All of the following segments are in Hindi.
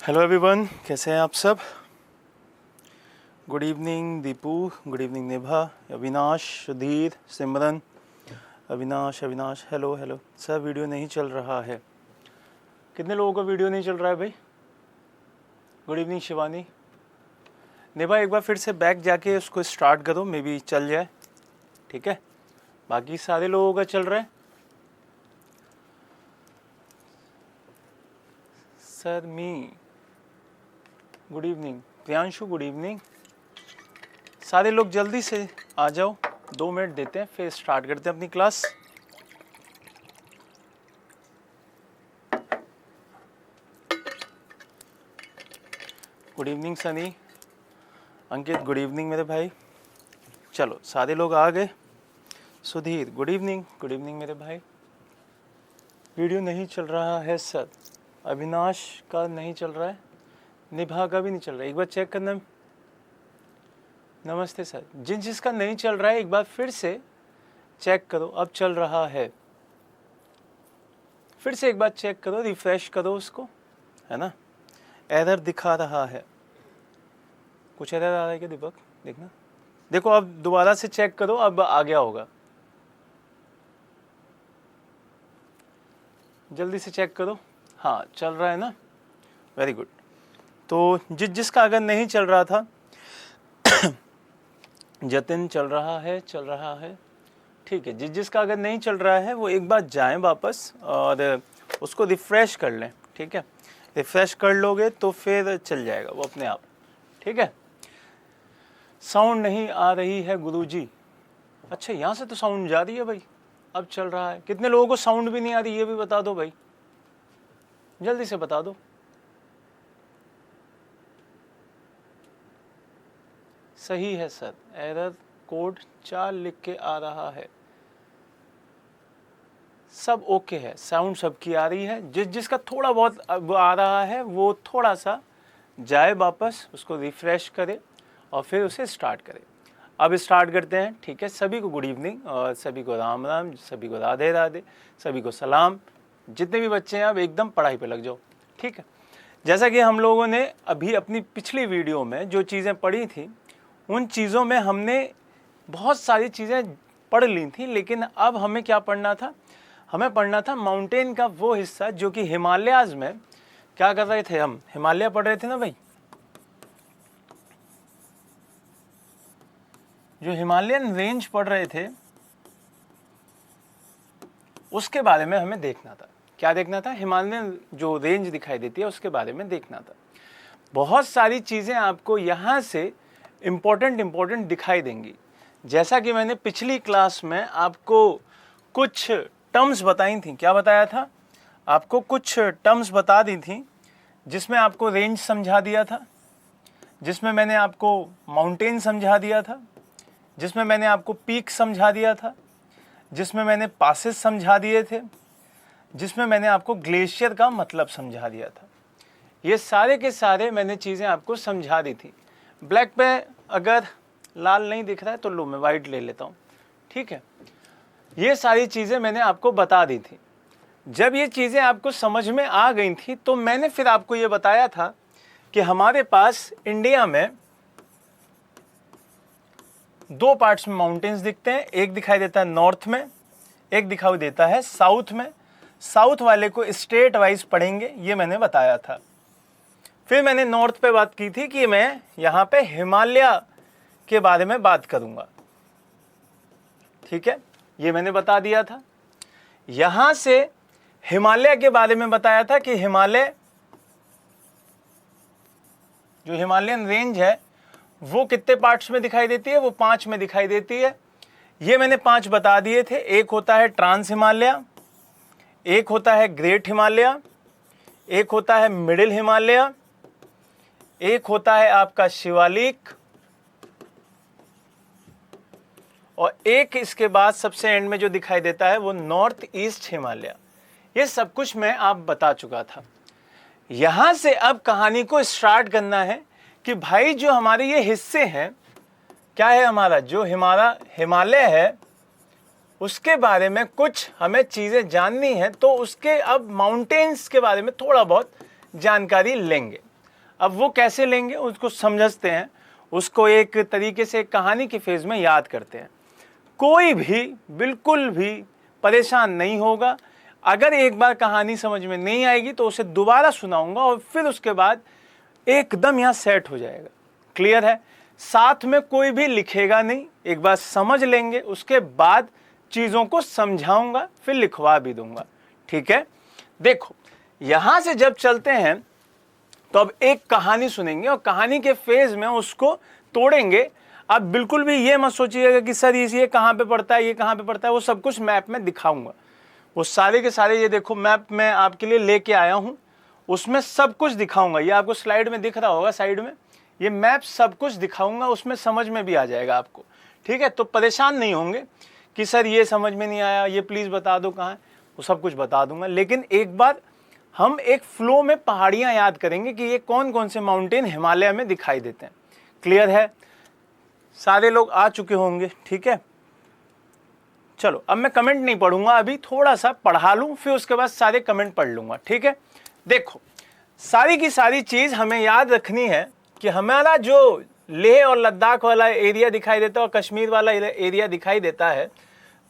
हेलो एवरीवन, कैसे हैं आप सब। Good evening Deepu, good evening Nibha, Avinash, Sudhir, Simran, Avinash hello hello. Sir video नहीं चल रहा है। कितने लोगों का वीडियो नहीं चल रहा है भाई। Good evening Shivani. निभा एक बार फिर से बैक जाके उसको स्टार्ट करो, मे बी चल जाए। ठीक है, बाकी सारे लोगों का चल रहा है। सर मी good evening, Priyanshu good evening. सारे लोग जल्दी से आ जाओ, 2 मिनट देते हैं फिर स्टार्ट करते हैं अपनी क्लास। गुड इवनिंग सनी, अंकित गुड इवनिंग मेरे भाई। चलो सारे लोग आ गए। सुधीर गुड इवनिंग मेरे भाई। वीडियो नहीं चल रहा है सर। अविनाश का नहीं चल रहा है, निभा का भी नहीं चल रहा है। एक बार चेक करना। नमस्ते सर, जिसका नहीं चल रहा है एक बार फिर से चेक करो। अब चल रहा है, फिर से एक बार चेक करो, रिफ्रेश करो उसको, है ना। एरर दिखा रहा है, कुछ एरर आ रहा है क्या दीपक, देखना। देखो अब दोबारा से चेक करो, अब आ गया होगा। जल्दी से चेक करो। हाँ चल रहा है ना, वेरी गुड। तो जिसका अगर नहीं चल रहा था जतिन चल रहा है, ठीक है। जिसका अगर नहीं चल रहा है वो एक बार जाएं वापस और उसको रिफ्रेश कर लें। ठीक है, रिफ्रेश कर लोगे तो फिर चल जाएगा वो अपने आप। ठीक है। साउंड नहीं आ रही है गुरुजी। अच्छा, यहाँ से तो साउंड जा रही है भाई, अब चल रहा है। कितने लोगों को साउंड भी नहीं आ रही ये भी बता दो भाई, जल्दी से बता दो। सही है सर, एरर कोड 4 लिख के आ रहा है। सब ओके है, साउंड सबकी आ रही है। जिसका थोड़ा बहुत आ रहा है वो थोड़ा सा जाए वापस, उसको रिफ्रेश करे और फिर उसे स्टार्ट करे। अब स्टार्ट करते हैं। ठीक है, सभी को गुड इवनिंग और सभी को राम राम, सभी को राधे राधे, सभी को सलाम। जितने भी बच्चे हैं अब एकदम पढ़ाई पे लग जाओ। ठीक है, जैसा कि हम लोगों ने अभी अपनी पिछली वीडियो में जो चीज़ें पढ़ी थी उन चीज़ों में हमने बहुत सारी चीज़ें पढ़ ली थी, लेकिन अब हमें क्या पढ़ना था, हमें पढ़ना था माउंटेन का वो हिस्सा जो कि हिमालयाज़ में क्या कर रहे थे। हम हिमालय पढ़ रहे थे ना भाई, जो हिमालयन रेंज पढ़ रहे थे उसके बारे में हमें देखना था। क्या देखना था, हिमालयन जो रेंज दिखाई देती है उसके बारे में देखना था। बहुत सारी चीज़ें आपको यहाँ से इम्पोर्टेंट दिखाई देंगी। जैसा कि मैंने पिछली क्लास में आपको कुछ टर्म्स बताई थी। क्या बताया था आपको, कुछ टर्म्स बता दी थी जिसमें आपको रेंज समझा दिया था, जिसमें मैंने आपको माउंटेन समझा दिया था, जिसमें मैंने आपको पीक समझा दिया था, जिसमें मैंने पासेस समझा दिए थे, जिसमें मैंने आपको ग्लेशियर का मतलब समझा दिया था। ये सारे के सारे मैंने चीज़ें आपको समझा दी थी। ब्लैक पे अगर लाल नहीं दिख रहा है तो लो मैं वाइट ले लेता हूँ। ठीक है, ये सारी चीज़ें मैंने आपको बता दी थी। जब ये चीज़ें आपको समझ में आ गई थी तो मैंने फिर आपको ये बताया था कि हमारे पास इंडिया में 2 पार्ट्स में माउंटेन्स दिखते हैं। एक दिखाई देता है नॉर्थ में, एक दिखाई देता है साउथ में। साउथ वाले को स्टेट वाइज पढ़ेंगे, ये मैंने बताया था। फिर मैंने नॉर्थ पे बात की थी कि मैं यहाँ पे हिमालय के बारे में बात करूँगा। ठीक है, ये मैंने बता दिया था। यहाँ से हिमालय के बारे में बताया था कि हिमालय जो हिमालयन रेंज है वो कितने पार्ट्स में दिखाई देती है, वो 5 में दिखाई देती है। ये मैंने 5 बता दिए थे। एक होता है ट्रांस हिमालय, एक होता है ग्रेट हिमालय, एक होता है मिडिल हिमालय, एक होता है आपका शिवालिक, और एक इसके बाद सबसे एंड में जो दिखाई देता है वो नॉर्थ ईस्ट हिमालय। ये सब कुछ मैं आप बता चुका था। यहां से अब कहानी को स्टार्ट करना है कि भाई जो हमारे ये हिस्से हैं, क्या है हमारा जो हमारा हिमालय है उसके बारे में कुछ हमें चीज़ें जाननी है, तो उसके अब माउंटेन्स के बारे में थोड़ा बहुत जानकारी लेंगे। अब वो कैसे लेंगे उसको समझते हैं, उसको एक तरीके से कहानी के फेज में याद करते हैं। कोई भी बिल्कुल भी परेशान नहीं होगा। अगर एक बार कहानी समझ में नहीं आएगी तो उसे दोबारा सुनाऊंगा और फिर उसके बाद एकदम यहाँ सेट हो जाएगा। क्लियर है? साथ में कोई भी लिखेगा नहीं, एक बार समझ लेंगे, उसके बाद चीज़ों को समझाऊंगा, फिर लिखवा भी दूंगा। ठीक है? देखो यहाँ से जब चलते हैं तो अब एक कहानी सुनेंगे और कहानी के फेज में उसको तोड़ेंगे। अब बिल्कुल भी ये मत सोचिएगा कि सर ये कहाँ पे पड़ता है, ये कहाँ पे पड़ता है, वो सब कुछ मैप में दिखाऊंगा। वो सारे के सारे ये देखो मैप में आपके लिए लेके आया हूँ, उसमें सब कुछ दिखाऊंगा। ये आपको स्लाइड में दिख रहा होगा साइड में, ये मैप सब कुछ दिखाऊंगा, उसमें समझ में भी आ जाएगा आपको। ठीक है? तो परेशान नहीं होंगे कि सर ये समझ में नहीं आया, ये प्लीज़ बता दो कहाँ है, वो सब कुछ बता दूंगा। लेकिन एक बार हम एक फ्लो में पहाड़ियाँ याद करेंगे कि ये कौन कौन से माउंटेन हिमालय में दिखाई देते हैं। क्लियर है? सारे लोग आ चुके होंगे। ठीक है? चलो अब मैं कमेंट नहीं पढ़ूंगा, अभी थोड़ा सा पढ़ा लूँ, फिर उसके बाद सारे कमेंट पढ़ लूँगा। ठीक है? देखो सारी की सारी चीज़ हमें याद रखनी है कि हमारा जो लेह और लद्दाख वाला एरिया दिखाई देता है और कश्मीर वाला एरिया दिखाई देता है,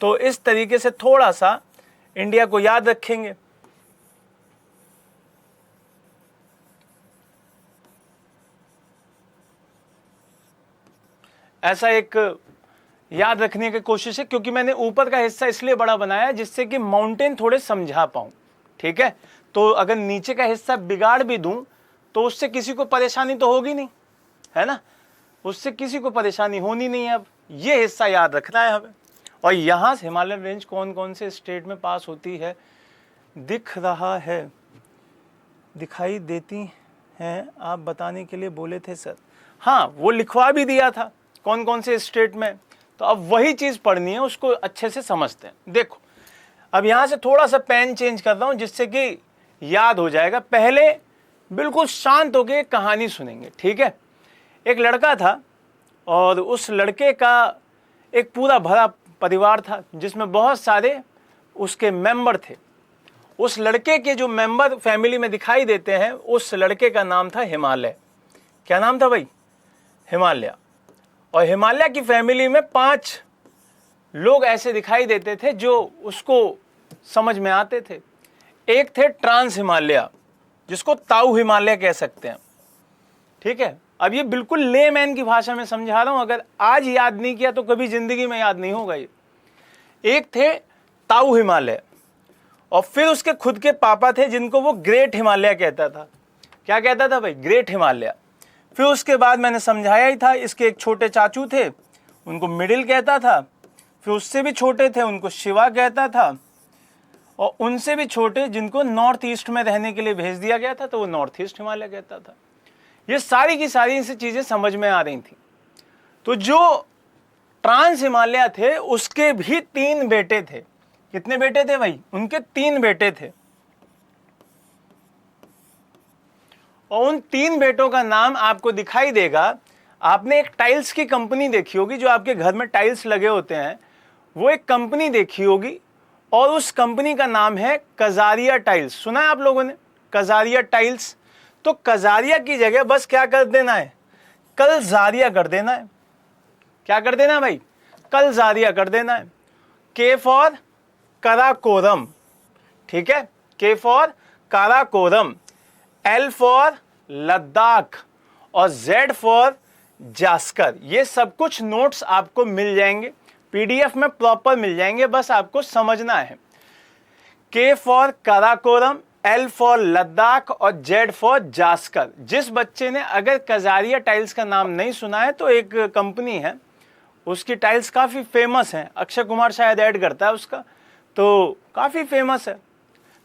तो इस तरीके से थोड़ा सा इंडिया को याद रखेंगे। ऐसा एक याद रखने की कोशिश है, क्योंकि मैंने ऊपर का हिस्सा इसलिए बड़ा बनाया जिससे कि माउंटेन थोड़े समझा पाऊँ। ठीक है? तो अगर नीचे का हिस्सा बिगाड़ भी दूं तो उससे किसी को परेशानी तो होगी नहीं, है ना? उससे किसी को परेशानी होनी नहीं है। अब ये हिस्सा याद रखना है हमें। और यहाँ से हिमालयन रेंज कौन कौन से स्टेट में पास होती है दिख रहा है, दिखाई देती हैं, आप बताने के लिए बोले थे सर। हाँ, वो लिखवा भी दिया था कौन कौन से स्टेट में। तो अब वही चीज़ पढ़नी है, उसको अच्छे से समझते हैं। देखो अब यहाँ से थोड़ा सा पेन चेंज कर रहा हूँ जिससे कि याद हो जाएगा। पहले बिल्कुल शांत होकर कहानी सुनेंगे। ठीक है? एक लड़का था और उस लड़के का एक पूरा भरा परिवार था जिसमें बहुत सारे उसके मेंबर थे। उस लड़के के जो मेंबर फैमिली में दिखाई देते हैं, उस लड़के का नाम था हिमालय। क्या नाम था भाई? हिमालय। और हिमालय की फैमिली में 5 लोग ऐसे दिखाई देते थे जो उसको समझ में आते थे। एक थे ट्रांस हिमालय, जिसको ताऊ हिमालय कह सकते हैं। ठीक है? अब ये बिल्कुल लेमैन की भाषा में समझा रहा हूं, अगर आज याद नहीं किया तो कभी जिंदगी में याद नहीं होगा ये। एक थे ताऊ हिमालय और फिर उसके खुद के पापा थे जिनको वो ग्रेट हिमालय कहता था। क्या कहता था भाई? ग्रेट हिमालय। फिर उसके बाद मैंने समझाया ही था, इसके एक छोटे चाचू थे, उनको मिडिल कहता था। फिर उससे भी छोटे थे, उनको शिवा कहता था। और उनसे भी छोटे जिनको नॉर्थ ईस्ट में रहने के लिए भेज दिया गया था, तो वो नॉर्थ ईस्ट हिमालय कहता था। ये सारी की सारी इनसे चीज़ें समझ में आ रही थी। तो जो ट्रांस हिमालय थे उसके भी 3 बेटे थे। कितने बेटे थे भाई? उनके 3 बेटे थे। और उन 3 बेटों का नाम आपको दिखाई देगा। आपने एक टाइल्स की कंपनी देखी होगी, जो आपके घर में टाइल्स लगे होते हैं, वो एक कंपनी देखी होगी और उस कंपनी का नाम है कजारिया टाइल्स। सुना है आप लोगों ने? कजारिया टाइल्स। तो कजारिया की जगह बस क्या कर देना है? कलजारिया कर देना है। क्या कर देना है भाई? कलजारिया कर देना है। के फॉर काराकोरम। ठीक है? के for Karakoram, L for Ladakh और जेड फॉर जास्कर। ये सब कुछ नोट्स आपको मिल जाएंगे, पीडीएफ में प्रॉपर मिल जाएंगे, बस आपको समझना है। के for Karakoram, L for Ladakh और जेड फॉर जास्कर। जिस बच्चे ने अगर कजारिया टाइल्स का नाम नहीं सुना है, तो एक कंपनी है, उसकी टाइल्स काफ़ी फेमस है, अक्षय कुमार शायद ऐड करता है उसका, तो काफ़ी फेमस है।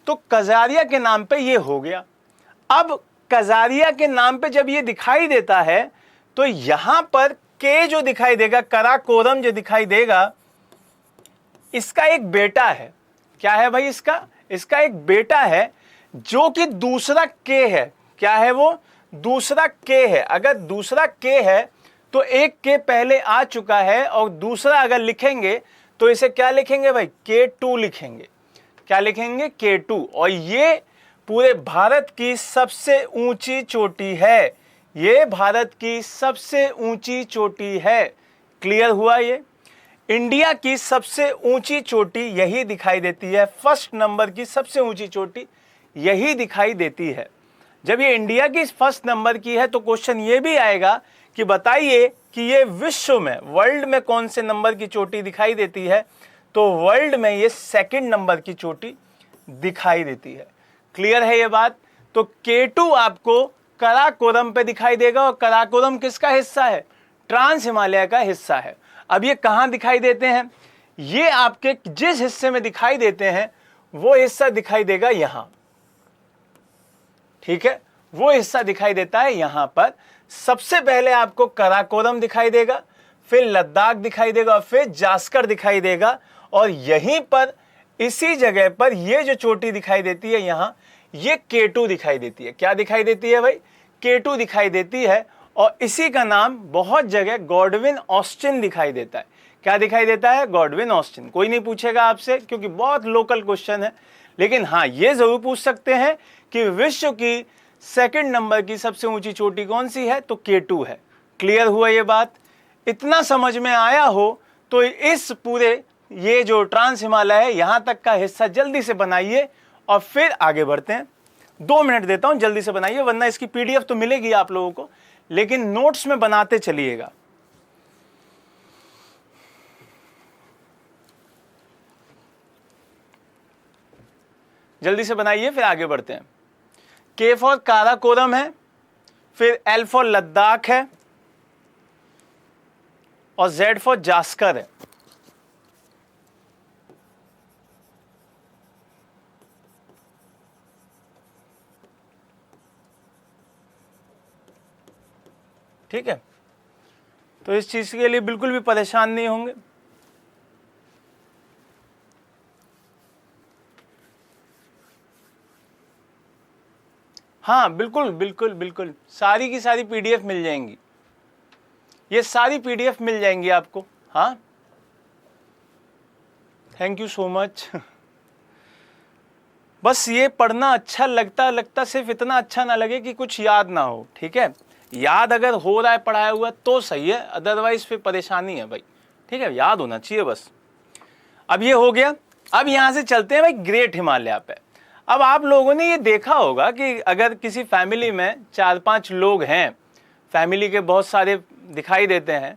तो कजारिया के नाम पे ये हो गया। अब कजारिया के नाम पे जब ये दिखाई देता है तो यहां पर के जो दिखाई देगा, काराकोरम जो दिखाई देगा, इसका एक बेटा है। क्या है भाई? इसका एक बेटा है जो कि दूसरा के है। क्या है वो? दूसरा के है। अगर दूसरा के है तो एक के पहले आ चुका है, और दूसरा अगर लिखेंगे तो इसे क्या लिखेंगे भाई? K2 लिखेंगे। क्या लिखेंगे? K2। और ये पूरे भारत की सबसे ऊंची चोटी है। ये भारत की सबसे ऊंची चोटी है। क्लियर हुआ? ये इंडिया की सबसे ऊंची चोटी यही दिखाई देती है। फर्स्ट नंबर की सबसे ऊंची चोटी यही दिखाई देती है। जब ये इंडिया की फर्स्ट नंबर की है तो क्वेश्चन ये भी आएगा कि बताइए कि ये विश्व में, वर्ल्ड में कौन से नंबर की चोटी दिखाई देती है? तो वर्ल्ड में ये सेकंड नंबर की चोटी दिखाई देती है। क्लियर है ये बात? तो K2 आपको कराकोरम पे दिखाई देगा, और कराकोरम किसका हिस्सा है? ट्रांस हिमालय का हिस्सा है। अब ये कहां दिखाई देते हैं? ये आपके जिस हिस्से में दिखाई देते हैं वो हिस्सा दिखाई देगा यहां। ठीक है, वो हिस्सा दिखाई देता है यहां पर। सबसे पहले आपको कराकोरम दिखाई देगा, फिर लद्दाख दिखाई देगा, फिर जास्कर दिखाई देगा, और यहीं पर इसी जगह पर ये जो चोटी दिखाई देती है यहां, ये K2 दिखाई देती है। क्या दिखाई देती है भाई? K2 दिखाई देती है। और इसी का नाम बहुत जगह गॉडविन ऑस्टिन दिखाई देता है। क्या दिखाई देता है? Godwin Austen. कोई नहीं पूछेगा आपसे, क्योंकि बहुत लोकल क्वेश्चन है। लेकिन हाँ, ये जरूर पूछ सकते हैं कि विश्व की सेकंड नंबर की सबसे ऊंची चोटी कौन सी है? तो K2 है। क्लियर हुआ ये बात? इतना समझ में आया हो तो इस पूरे ये जो ट्रांस हिमालय है यहां तक का हिस्सा जल्दी से बनाइए और फिर आगे बढ़ते हैं। 2 मिनट देता हूं, जल्दी से बनाइए, वरना इसकी PDF तो मिलेगी आप लोगों को, लेकिन नोट्स में बनाते चलिएगा। जल्दी से बनाइए, फिर आगे बढ़ते हैं। K फॉर काराकोरम है, फिर L फॉर लद्दाख है, और Z फॉर जास्कर है। ठीक है, तो इस चीज के लिए बिल्कुल भी परेशान नहीं होंगे। हाँ बिल्कुल बिल्कुल बिल्कुल, सारी की सारी PDF मिल जाएंगी, ये सारी PDF मिल जाएंगी आपको। हाँ, थैंक यू सो मच। बस ये पढ़ना अच्छा लगता सिर्फ इतना अच्छा ना लगे कि कुछ याद ना हो। ठीक है, याद अगर हो रहा है पढ़ाया हुआ तो सही है, अदरवाइज फिर परेशानी है भाई। ठीक है, याद होना चाहिए बस। अब ये हो गया। अब यहां से चलते हैं भाई ग्रेट हिमालय पे। अब आप लोगों ने ये देखा होगा कि अगर किसी फैमिली में 4-5 लोग हैं, फैमिली के बहुत सारे दिखाई देते हैं,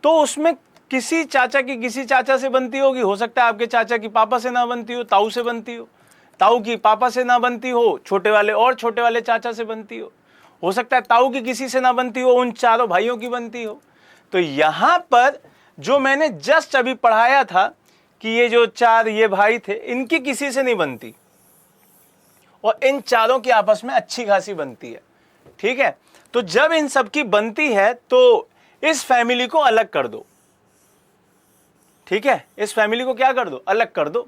तो उसमें किसी चाचा की किसी चाचा से बनती होगी। हो सकता है आपके चाचा की पापा से ना बनती हो, ताऊ से बनती हो, ताऊ की पापा से ना बनती हो, छोटे वाले और छोटे वाले चाचा से बनती हो सकता है ताऊ की किसी से ना बनती हो, उन चारों भाइयों की बनती हो। तो यहां पर जो मैंने जस्ट अभी पढ़ाया था कि ये जो 4 ये भाई थे, इनकी किसी से नहीं बनती, और इन चारों की आपस में अच्छी खासी बनती है। ठीक है, तो जब इन सब की बनती है तो इस फैमिली को अलग कर दो। ठीक है, इस फैमिली को क्या कर दो? अलग कर दो।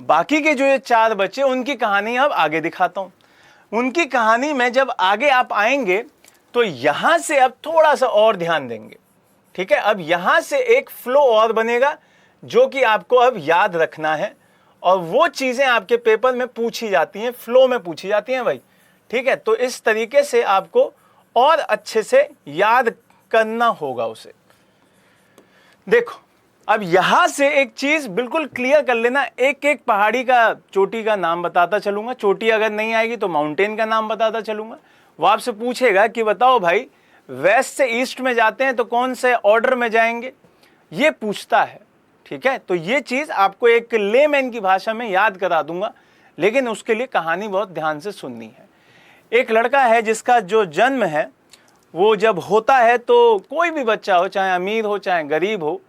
बाकी के जो ये 4 बच्चे, उनकी कहानी अब आगे दिखाता हूं। उनकी कहानी में जब आगे आप आएंगे तो यहां से अब थोड़ा सा और ध्यान देंगे। ठीक है, अब यहां से एक फ्लो और बनेगा जो कि आपको अब याद रखना है, और वो चीजें आपके पेपर में पूछी जाती हैं, फ्लो में पूछी जाती हैं भाई। ठीक है, तो इस तरीके से आपको और अच्छे से याद करना होगा उसे। देखो, अब यहां से एक चीज बिल्कुल क्लियर कर लेना, एक एक पहाड़ी का, चोटी का नाम बताता चलूंगा। चोटी अगर नहीं आएगी तो माउंटेन का नाम बताता चलूंगा। वो आपसे पूछेगा कि बताओ भाई, वेस्ट से ईस्ट में जाते हैं तो कौन से ऑर्डर में जाएंगे, ये पूछता है। ठीक है, तो ये चीज आपको एक लेमैन की भाषा में याद करा दूंगा, लेकिन उसके लिए कहानी बहुत ध्यान से सुननी है। एक लड़का है जिसका जो जन्म है वो जब होता है तो कोई भी बच्चा हो, चाहे अमीर हो चाहे गरीब हो,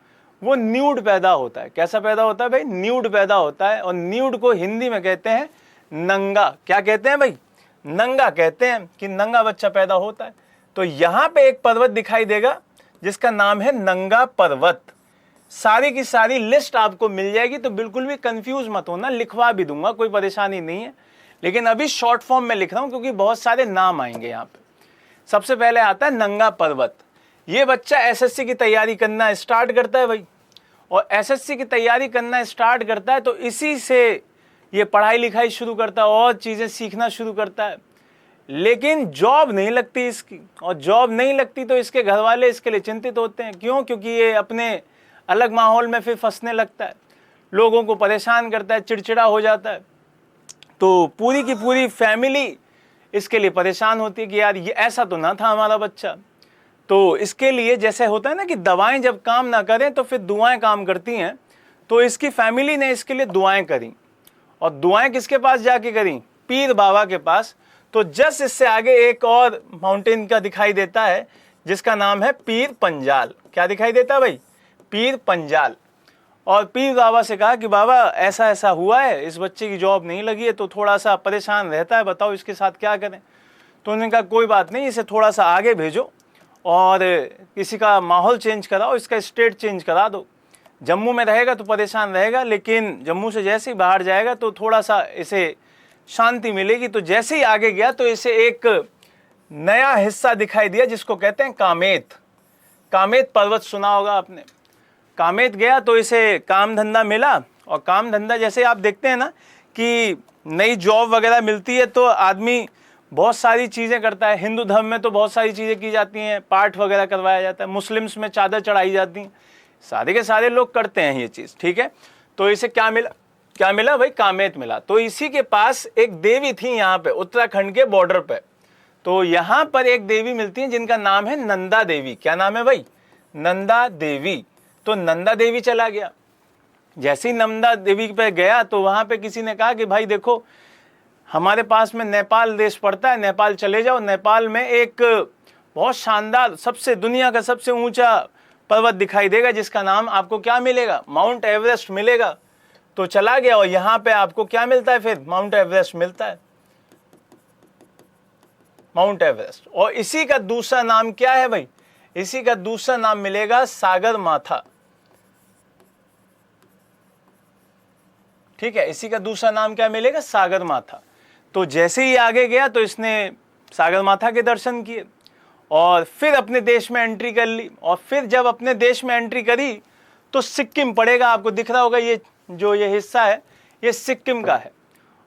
वो न्यूड पैदा होता है। कैसा पैदा होता है भाई? न्यूड पैदा होता है। और न्यूड को हिंदी में कहते हैं नंगा। क्या कहते हैं भाई? नंगा कहते हैं, कि नंगा बच्चा पैदा होता है। तो यहां पे एक पर्वत दिखाई देगा जिसका नाम है नंगा पर्वत। सारी की सारी लिस्ट आपको मिल जाएगी, तो बिल्कुल भी कंफ्यूज मत होना, लिखवा भी दूंगा, कोई परेशानी नहीं है। लेकिन अभी शॉर्ट फॉर्म में लिख रहा हूं क्योंकि बहुत सारे नाम आएंगे यहाँ पे। सबसे पहले आता है नंगा पर्वत। ये बच्चा SSC की तैयारी करना स्टार्ट करता है भाई, और SSC की तैयारी करना स्टार्ट करता है तो इसी से ये पढ़ाई लिखाई शुरू करता है और चीज़ें सीखना शुरू करता है, लेकिन जॉब नहीं लगती इसकी, और जॉब नहीं लगती तो इसके घर वाले इसके लिए चिंतित होते हैं। क्यों? क्योंकि ये अपने अलग माहौल में फिर फंसने लगता है, लोगों को परेशान करता है, चिड़चिड़ा हो जाता है। तो पूरी की पूरी फैमिली इसके लिए परेशान होती है कि यार ये ऐसा तो ना था हमारा बच्चा। तो इसके लिए जैसे होता है ना कि दवाएं जब काम ना करें तो फिर दुआएं काम करती हैं, तो इसकी फैमिली ने इसके लिए दुआएं करी, और दुआएं किसके पास जाके करी? पीर बाबा के पास। तो जस्ट इससे आगे एक और माउंटेन का दिखाई देता है जिसका नाम है पीर पंजाल। क्या दिखाई देता है भाई? पीर पंजाल। और पीर बाबा से कहा कि बाबा ऐसा ऐसा हुआ है, इस बच्चे की जॉब नहीं लगी है तो थोड़ा सा परेशान रहता है, बताओ इसके साथ क्या करें। तो उन्होंने कहा कोई बात नहीं, इसे थोड़ा सा आगे भेजो और किसी का माहौल चेंज कराओ, इसका स्टेट चेंज करा दो। जम्मू में रहेगा तो परेशान रहेगा, लेकिन जम्मू से जैसे ही बाहर जाएगा तो थोड़ा सा इसे शांति मिलेगी। तो जैसे ही आगे गया तो इसे एक नया हिस्सा दिखाई दिया जिसको कहते हैं कामेत। कामेत पर्वत सुना होगा आपने। कामेत गया तो इसे काम धंधा मिला, और काम धंधा जैसे आप देखते हैं ना कि नई जॉब वगैरह मिलती है तो आदमी बहुत सारी चीज़ें करता है। हिंदू धर्म में तो बहुत सारी चीज़ें की जाती हैं, पाठ वगैरह करवाया जाता है, मुस्लिम्स में चादर चढ़ाई जाती हैं, सारे के सारे लोग करते हैं ये चीज़, ठीक है। तो इसे क्या मिला? क्या मिला भाई? कामेत मिला। तो इसी के पास एक देवी थी यहाँ पे उत्तराखंड के बॉर्डर पे। तो यहाँ पर एक देवी मिलती है जिनका नाम है नंदा देवी। क्या नाम है भाई? नंदा देवी। तो नंदा देवी चला गया। जैसे ही नंदा देवी पे गया तो वहाँ पे किसी ने कहा कि भाई देखो हमारे पास में नेपाल देश पड़ता है, नेपाल चले जाओ। नेपाल में एक बहुत शानदार सबसे दुनिया का सबसे ऊंचा पर्वत दिखाई देगा जिसका नाम आपको क्या मिलेगा? माउंट एवरेस्ट मिलेगा। तो चला गया और यहाँ पे आपको क्या मिलता है? फिर माउंट एवरेस्ट मिलता है, माउंट एवरेस्ट। और इसी का दूसरा नाम क्या है भाई? इसी का दूसरा नाम मिलेगा सागर माथा, ठीक है। इसी का दूसरा नाम क्या मिलेगा? सागर माथा। तो जैसे ही आगे गया तो इसने सागर माथा के दर्शन किए और फिर अपने देश में एंट्री कर ली। और फिर जब अपने देश में एंट्री करी तो सिक्किम पड़ेगा, आपको दिख रहा होगा ये जो ये हिस्सा है ये सिक्किम का है।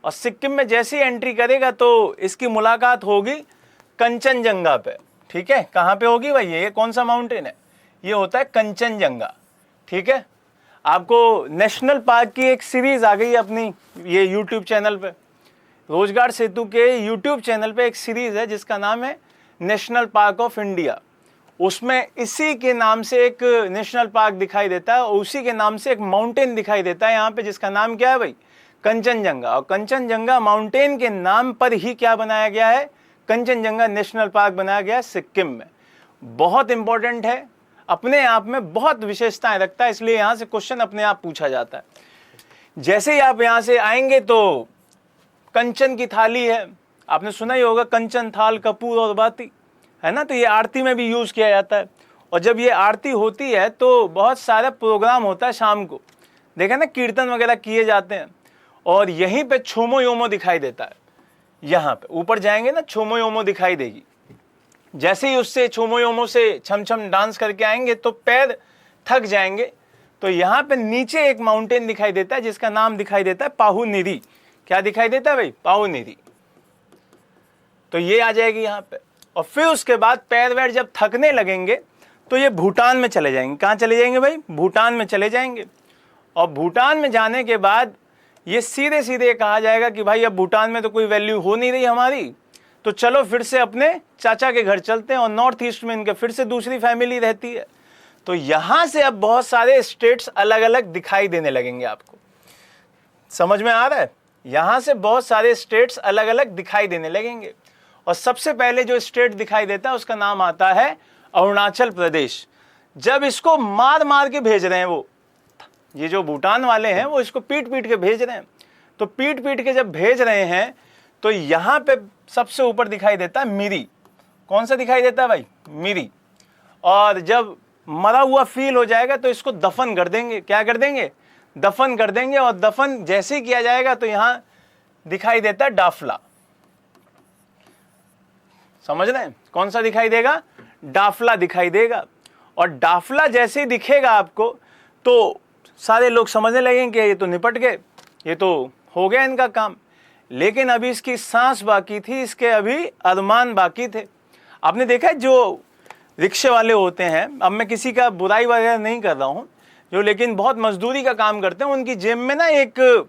और सिक्किम में जैसे ही एंट्री करेगा तो इसकी मुलाकात होगी कंचनजंगा पे, ठीक है। कहाँ पे होगी भाई? ये कौन सा माउंटेन है? ये होता है कंचनजंगा, ठीक है। आपको नेशनल पार्क की एक सीरीज आ गई अपनी ये यूट्यूब चैनल पे, रोजगार सेतु के यूट्यूब चैनल पे एक सीरीज है जिसका नाम है नेशनल पार्क ऑफ इंडिया। उसमें इसी के नाम से एक नेशनल पार्क दिखाई देता है और उसी के नाम से एक माउंटेन दिखाई देता है यहाँ पे जिसका नाम क्या है भाई? कंचनजंगा। और कंचनजंगा माउंटेन के नाम पर ही क्या बनाया गया है? कंचनजंगा नेशनल पार्क बनाया गया है सिक्किम में। बहुत इंपॉर्टेंट है, अपने आप में बहुत विशेषताएं रखता है, इसलिए यहाँ से क्वेश्चन अपने आप पूछा जाता है। जैसे ही आप यहाँ से आएंगे तो कंचन की थाली है, आपने सुना ही होगा, कंचन थाल कपूर और बाती, है ना। तो ये आरती में भी यूज किया जाता है। और जब ये आरती होती है तो बहुत सारा प्रोग्राम होता है शाम को, देखा ना, कीर्तन वगैरह किए जाते हैं। और यहीं पे छोमो योमो दिखाई देता है। यहाँ पे ऊपर जाएंगे ना, छोमो योमो दिखाई देगी। जैसे ही उससे छोमो योमो से छम छम डांस करके आएंगे तो पैर थक जाएंगे। तो यहाँ पे नीचे एक माउंटेन दिखाई देता है जिसका नाम दिखाई देता है पाहुनिरी। क्या दिखाई देता है भाई? पाहुनिरी। तो ये आ जाएगी यहाँ पे। और फिर उसके बाद पैर वैर जब थकने लगेंगे तो ये भूटान में चले जाएंगे। कहाँ चले जाएंगे भाई? भूटान में चले जाएंगे। और भूटान में जाने के बाद ये सीधे सीधे कहा जाएगा कि भाई अब भूटान में तो कोई वैल्यू हो नहीं रही हमारी, तो चलो फिर से अपने चाचा के घर चलते हैं। और नॉर्थ ईस्ट में इनके फिर से दूसरी फैमिली रहती है। तो यहाँ से अब बहुत सारे स्टेट्स अलग अलग दिखाई देने लगेंगे। आपको समझ में आ रहा है? यहाँ से बहुत सारे स्टेट्स अलग अलग दिखाई देने लगेंगे। और सबसे पहले जो स्टेट दिखाई देता है उसका नाम आता है अरुणाचल प्रदेश। जब इसको मार मार के भेज रहे हैं वो, ये जो भूटान वाले हैं वो इसको पीट पीट के भेज रहे हैं। तो पीट पीट के जब भेज रहे हैं तो यहाँ पे सबसे ऊपर दिखाई देता है मिरी। कौन सा दिखाई देता है भाई? मिरी। और जब मरा हुआ फील हो जाएगा तो इसको दफन कर देंगे। क्या कर देंगे? दफन कर देंगे। और दफन जैसे ही किया जाएगा तो यहाँ दिखाई देता है डाफला। समझ रहे हैं? कौन सा दिखाई देगा? डाफला दिखाई देगा। और डाफला जैसे ही दिखेगा आपको तो सारे लोग समझने लगेंगे कि ये तो निपट गए, ये तो हो गया इनका काम। लेकिन अभी इसकी सांस बाकी थी, इसके अभी अरमान बाकी थे। आपने देखा है जो रिक्शे वाले होते हैं, अब मैं किसी का बुराई वगैरह नहीं कर रहा हूँ, जो लेकिन बहुत मजदूरी का काम करते हैं, उनकी जेब में ना एक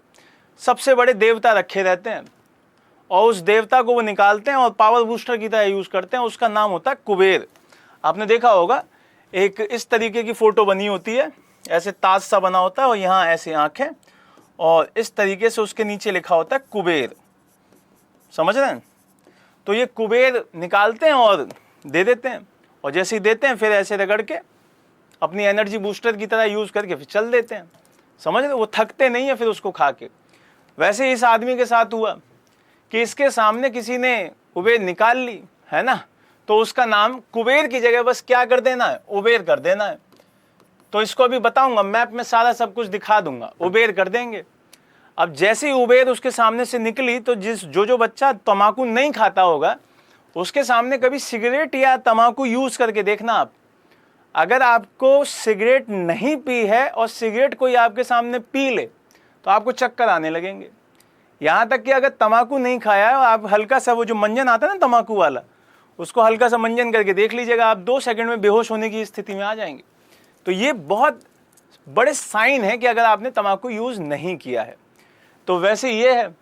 सबसे बड़े देवता रखे रहते हैं और उस देवता को वो निकालते हैं और पावर बूस्टर की तरह यूज़ करते हैं। उसका नाम होता है कुबेर। आपने देखा होगा, एक इस तरीके की फ़ोटो बनी होती है, ऐसे ताज सा बना होता है और यहाँ ऐसे आँखें, और इस तरीके से उसके नीचे लिखा होता है कुबेर। समझ रहे हैं? तो ये कुबेर निकालते हैं और दे देते हैं, और जैसे ही देते हैं फिर ऐसे रगड़ के अपनी एनर्जी बूस्टर की तरह यूज़ करके फिर चल देते हैं। समझ रहे? वो थकते नहीं है फिर उसको खा के। वैसे इस आदमी के साथ हुआ कि इसके सामने किसी ने कुबेर निकाल ली, है ना, तो उसका नाम कुबेर की जगह बस क्या कर देना है, उबेर कर देना है। तो इसको अभी बताऊंगा, मैप में सारा सब कुछ दिखा दूंगा, उबेर कर देंगे। अब जैसे ही उबेर उसके सामने से निकली तो जो बच्चा तम्बाकू नहीं खाता होगा उसके सामने कभी सिगरेट या तम्बाकू यूज़ करके देखना आप। अगर आपको सिगरेट नहीं पी है और सिगरेट कोई आपके सामने पी ले तो आपको चक्कर आने लगेंगे। यहाँ तक कि अगर तम्बाकू नहीं खाया है, आप हल्का सा वो जो मंजन आता है ना तम्बाकू वाला, उसको हल्का सा मंजन करके देख लीजिएगा, आप 2 सेकंड में बेहोश होने की स्थिति में आ जाएंगे। तो ये बहुत बड़े साइन है कि अगर आपने तम्बाकू यूज़ नहीं किया है। तो वैसे ये है,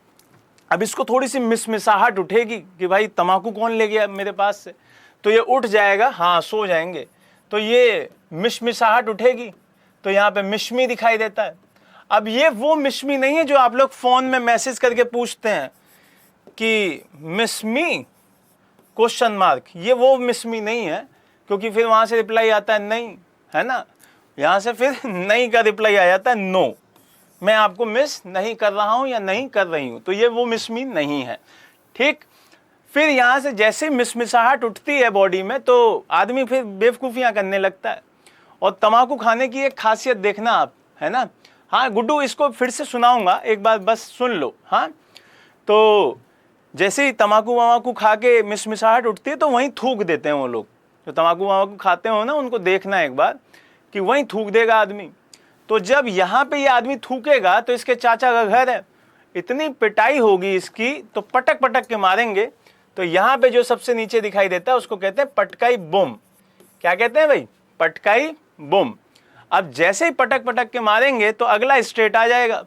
अब इसको थोड़ी सी मिसमिसाहट उठेगी कि भाई तम्बाकू कौन ले गया मेरे पास से, तो ये उठ जाएगा, हाँ सो जाएंगे, तो ये मिसमिसाहट उठेगी, तो यहाँ पे मिश्मी दिखाई देता है। अब ये वो मिश्मी नहीं है जो आप लोग फ़ोन में मैसेज करके पूछते हैं कि मिश्मी क्वेश्चन मार्क, ये वो मिश्मी नहीं है, क्योंकि फिर वहाँ से रिप्लाई आता है नहीं, है ना, यहाँ से फिर नहीं का रिप्लाई आ जाता है नो, मैं आपको मिस नहीं कर रहा हूँ या नहीं कर रही हूँ, तो ये वो मिश्मी नहीं है। ठीक, फिर यहाँ से जैसे मिसमिसाहट उठती है बॉडी में तो आदमी फिर बेवकूफ़ियाँ करने लगता है। और तम्बाकू खाने की एक खासियत देखना आप, है ना। हाँ गुड्डू, इसको फिर से सुनाऊंगा, एक बार बस सुन लो। हाँ, तो जैसे ही तम्बाकू वम्बाकू खा के मिसमिसाहट उठती है तो वहीं थूक देते हैं वो लोग। जो तम्बाकू वम्बाकू खाते हो ना, उनको देखना एक बार कि वहीं थूक देगा आदमी। तो जब यहाँ पे ये आदमी थूकेगा तो इसके चाचा का घर है, इतनी पिटाई होगी इसकी, तो पटक पटक के मारेंगे। तो यहाँ पे जो सबसे नीचे दिखाई देता है उसको कहते हैं पटकाई बूम। क्या कहते हैं भाई? पटकाई बूम। अब जैसे ही पटक पटक के मारेंगे तो अगला स्टेट आ जाएगा,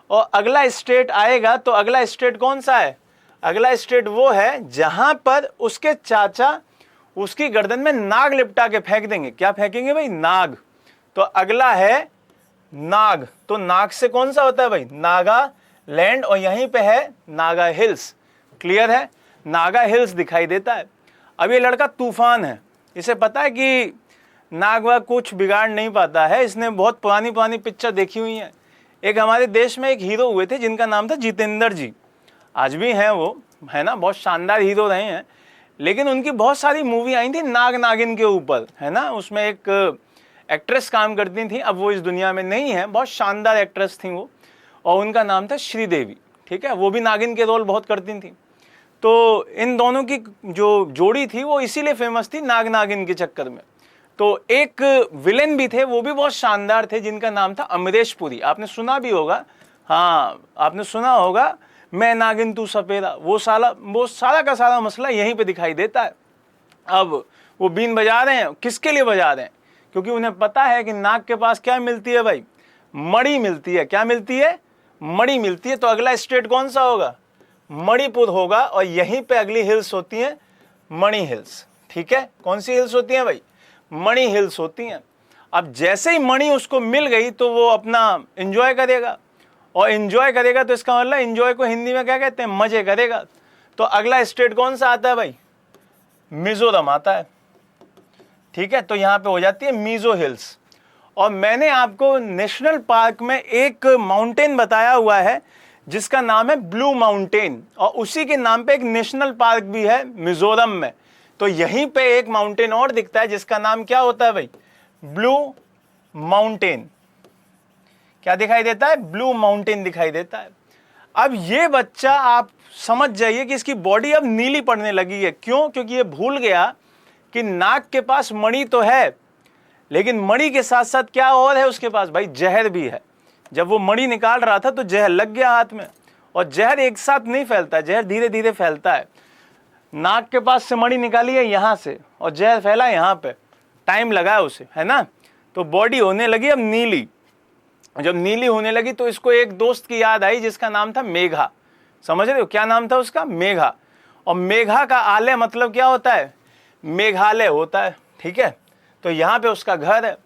और अगला स्टेट आएगा तो अगला स्टेट कौन सा है? अगला स्टेट वो है जहां पर उसके चाचा उसकी गर्दन में नाग लिपटा के फेंक देंगे। क्या फेंकेंगे भाई? नाग। तो अगला है नाग। तो नाग से कौन सा होता है भाई? नागा लैंड, और यहीं पे है नागा हिल्स। क्लियर है? नागा हिल्स दिखाई देता है। अब ये लड़का तूफान है, इसे पता है कि नाग वाग कुछ बिगाड़ नहीं पाता है। इसने बहुत पुरानी पुरानी पिक्चर देखी हुई है। एक हमारे देश में एक हीरो हुए थे जिनका नाम था जितेंद्र जी, आज भी हैं वो, है ना, बहुत शानदार हीरो रहे हैं। लेकिन उनकी बहुत सारी मूवी आई थी नाग नागिन के ऊपर, है ना। उसमें एक एक्ट्रेस काम करती थी, अब वो इस दुनिया में नहीं है, बहुत शानदार एक्ट्रेस थी वो, और उनका नाम था श्रीदेवी। ठीक है, वो भी नागिन के रोल बहुत करती थी। तो इन दोनों की जो जोड़ी थी वो इसीलिए फेमस थी नाग नागिन के चक्कर में। तो एक विलेन भी थे, वो भी बहुत शानदार थे, जिनका नाम था अमरीश पुरी। आपने सुना भी होगा, हाँ आपने सुना होगा, मैं नागिन तू सपेरा। वो सारा का सारा मसला यहीं पे दिखाई देता है। अब वो बीन बजा रहे हैं, किसके लिए बजा रहे हैं? क्योंकि उन्हें पता है कि नाग के पास क्या मिलती है भाई? मणि मिलती है। क्या मिलती है? मणि मिलती है। तो अगला स्टेट कौन सा होगा? मणिपुर होगा, और यहीं पे अगली हिल्स होती हैं मणि हिल्स। ठीक है, कौन सी हिल्स होती हैं भाई? मणि हिल्स होती हैं। अब जैसे ही मणि उसको मिल गई तो वो अपना एंजॉय करेगा, और एंजॉय करेगा तो इसका मतलब एंजॉय को हिंदी में क्या कहते हैं? मजे करेगा। तो अगला स्टेट कौन सा आता है भाई? मिजोरम आता है। ठीक है, तो यहाँ पे हो जाती है मिजो हिल्स। और मैंने आपको नेशनल पार्क में एक माउंटेन बताया हुआ है जिसका नाम है ब्लू माउंटेन, और उसी के नाम पे एक नेशनल पार्क भी है मिजोरम में। तो यहीं पे एक माउंटेन और दिखता है जिसका नाम क्या होता है भाई? Blue mountain. क्या दिखाई देता है? ब्लू माउंटेन दिखाई देता है। अब ये बच्चा, आप समझ जाइए कि इसकी बॉडी अब नीली पड़ने लगी है। क्यों? क्योंकि ये भूल गया कि नाग के पास मणि तो है, लेकिन मणि के साथ साथ क्या और है उसके पास भाई? जहर भी है। जब वो मणि निकाल रहा था तो जहर लग गया हाथ में, और जहर एक साथ नहीं फैलता, जहर धीरे धीरे फैलता है। नाक के पास से मणि निकाली है यहाँ से और जहर फैला है यहाँ पे, टाइम लगा है उसे, है ना। तो बॉडी होने लगी अब नीली। जब नीली होने लगी तो इसको एक दोस्त की याद आई जिसका नाम था मेघा। समझ रहे हो क्या नाम था उसका? मेघा। और मेघा का आलय मतलब क्या होता है? मेघालय होता है, ठीक है। तो यहाँ पे उसका घर है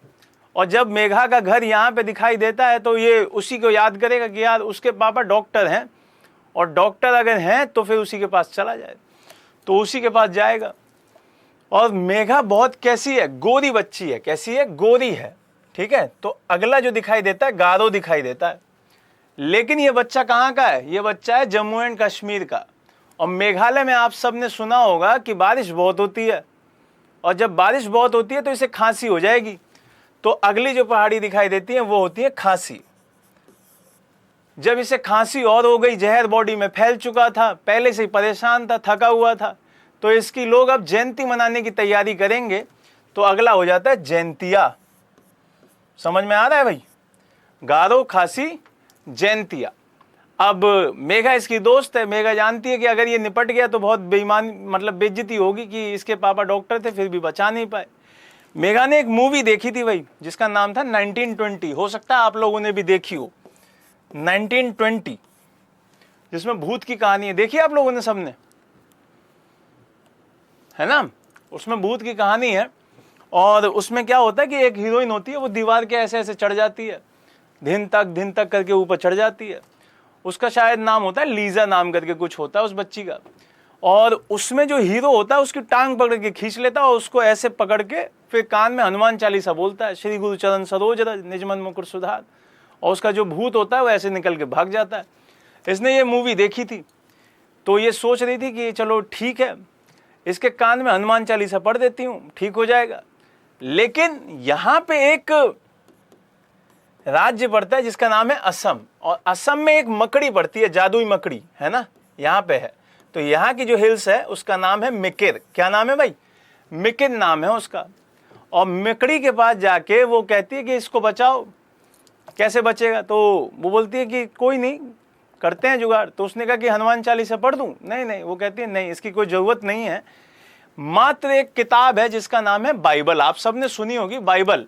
और जब मेघा का घर यहाँ पे दिखाई देता है तो ये उसी को याद करेगा कि यार उसके पापा डॉक्टर हैं और डॉक्टर अगर हैं तो फिर उसी के पास चला जाए, तो उसी के पास जाएगा। और मेघा बहुत कैसी है? गोरी बच्ची है। कैसी है? गोरी है, ठीक है। तो अगला जो दिखाई देता है गारो दिखाई देता है, लेकिन ये बच्चा कहाँ का है? ये बच्चा है जम्मू एंड कश्मीर का। और मेघालय में आप सबने सुना होगा कि बारिश बहुत होती है और जब बारिश बहुत होती है तो इसे खांसी हो जाएगी। तो अगली जो पहाड़ी दिखाई देती है वो होती है खांसी। जब इसे खांसी और हो गई, जहर बॉडी में फैल चुका था, पहले से ही परेशान था, थका हुआ था, तो इसकी लोग अब जयंती मनाने की तैयारी करेंगे। तो अगला हो जाता है जयंतिया। समझ में आ रहा है भाई? गारो, खांसी, जयंतिया। अब मेघा इसकी दोस्त है, मेघा जानती है कि अगर ये निपट गया तो बहुत बेईमान मतलब बेइज्जती होगी कि इसके पापा डॉक्टर थे फिर भी बचा नहीं पाए। मेघा ने एक मूवी देखी थी भाई जिसका नाम था 1920। हो सकता है आप लोगों ने भी देखी हो 1920, जिसमें भूत की कहानी है। देखी आप लोगों ने सबने, है ना? उसमें भूत की कहानी है और उसमें क्या होता है कि एक हीरोइन होती है, वो दीवार के ऐसे ऐसे चढ़ जाती है, दिन तक करके ऊपर चढ़ जाती है। उसका शायद नाम होता है लीजा नाम करके कुछ होता है उस बच्ची का। और उसमें जो हीरो होता है उसकी टांग पकड़ के खींच लेता है और उसको ऐसे पकड़ के फिर कान में हनुमान चालीसा बोलता है, श्री गुरु चरण सरोज रज निजमन मुकुर सुधार। और उसका जो भूत होता है वो ऐसे निकल के भाग जाता है। इसने ये मूवी देखी थी तो ये सोच रही थी कि चलो ठीक है, इसके कान में हनुमान चालीसा पढ़ देती हूँ, ठीक हो जाएगा। लेकिन यहाँ पे एक राज्य पड़ता है जिसका नाम है असम, और असम में एक मकड़ी पड़ती है, जादुई मकड़ी, है ना, यहाँ पे है। तो यहाँ की जो हिल्स है उसका नाम है मिकिर। क्या नाम है भाई? मिकिर नाम है उसका। और मकड़ी के पास जाके वो कहती है कि इसको बचाओ। कैसे बचेगा? तो वो बोलती है कि कोई नहीं, करते हैं जुगाड़। तो उसने कहा कि हनुमान चालीसा पढ़ दूं? नहीं, वो कहती है नहीं, इसकी कोई जरूरत नहीं है। मात्र एक किताब है जिसका नाम है बाइबल। आप सबने सुनी होगी बाइबल।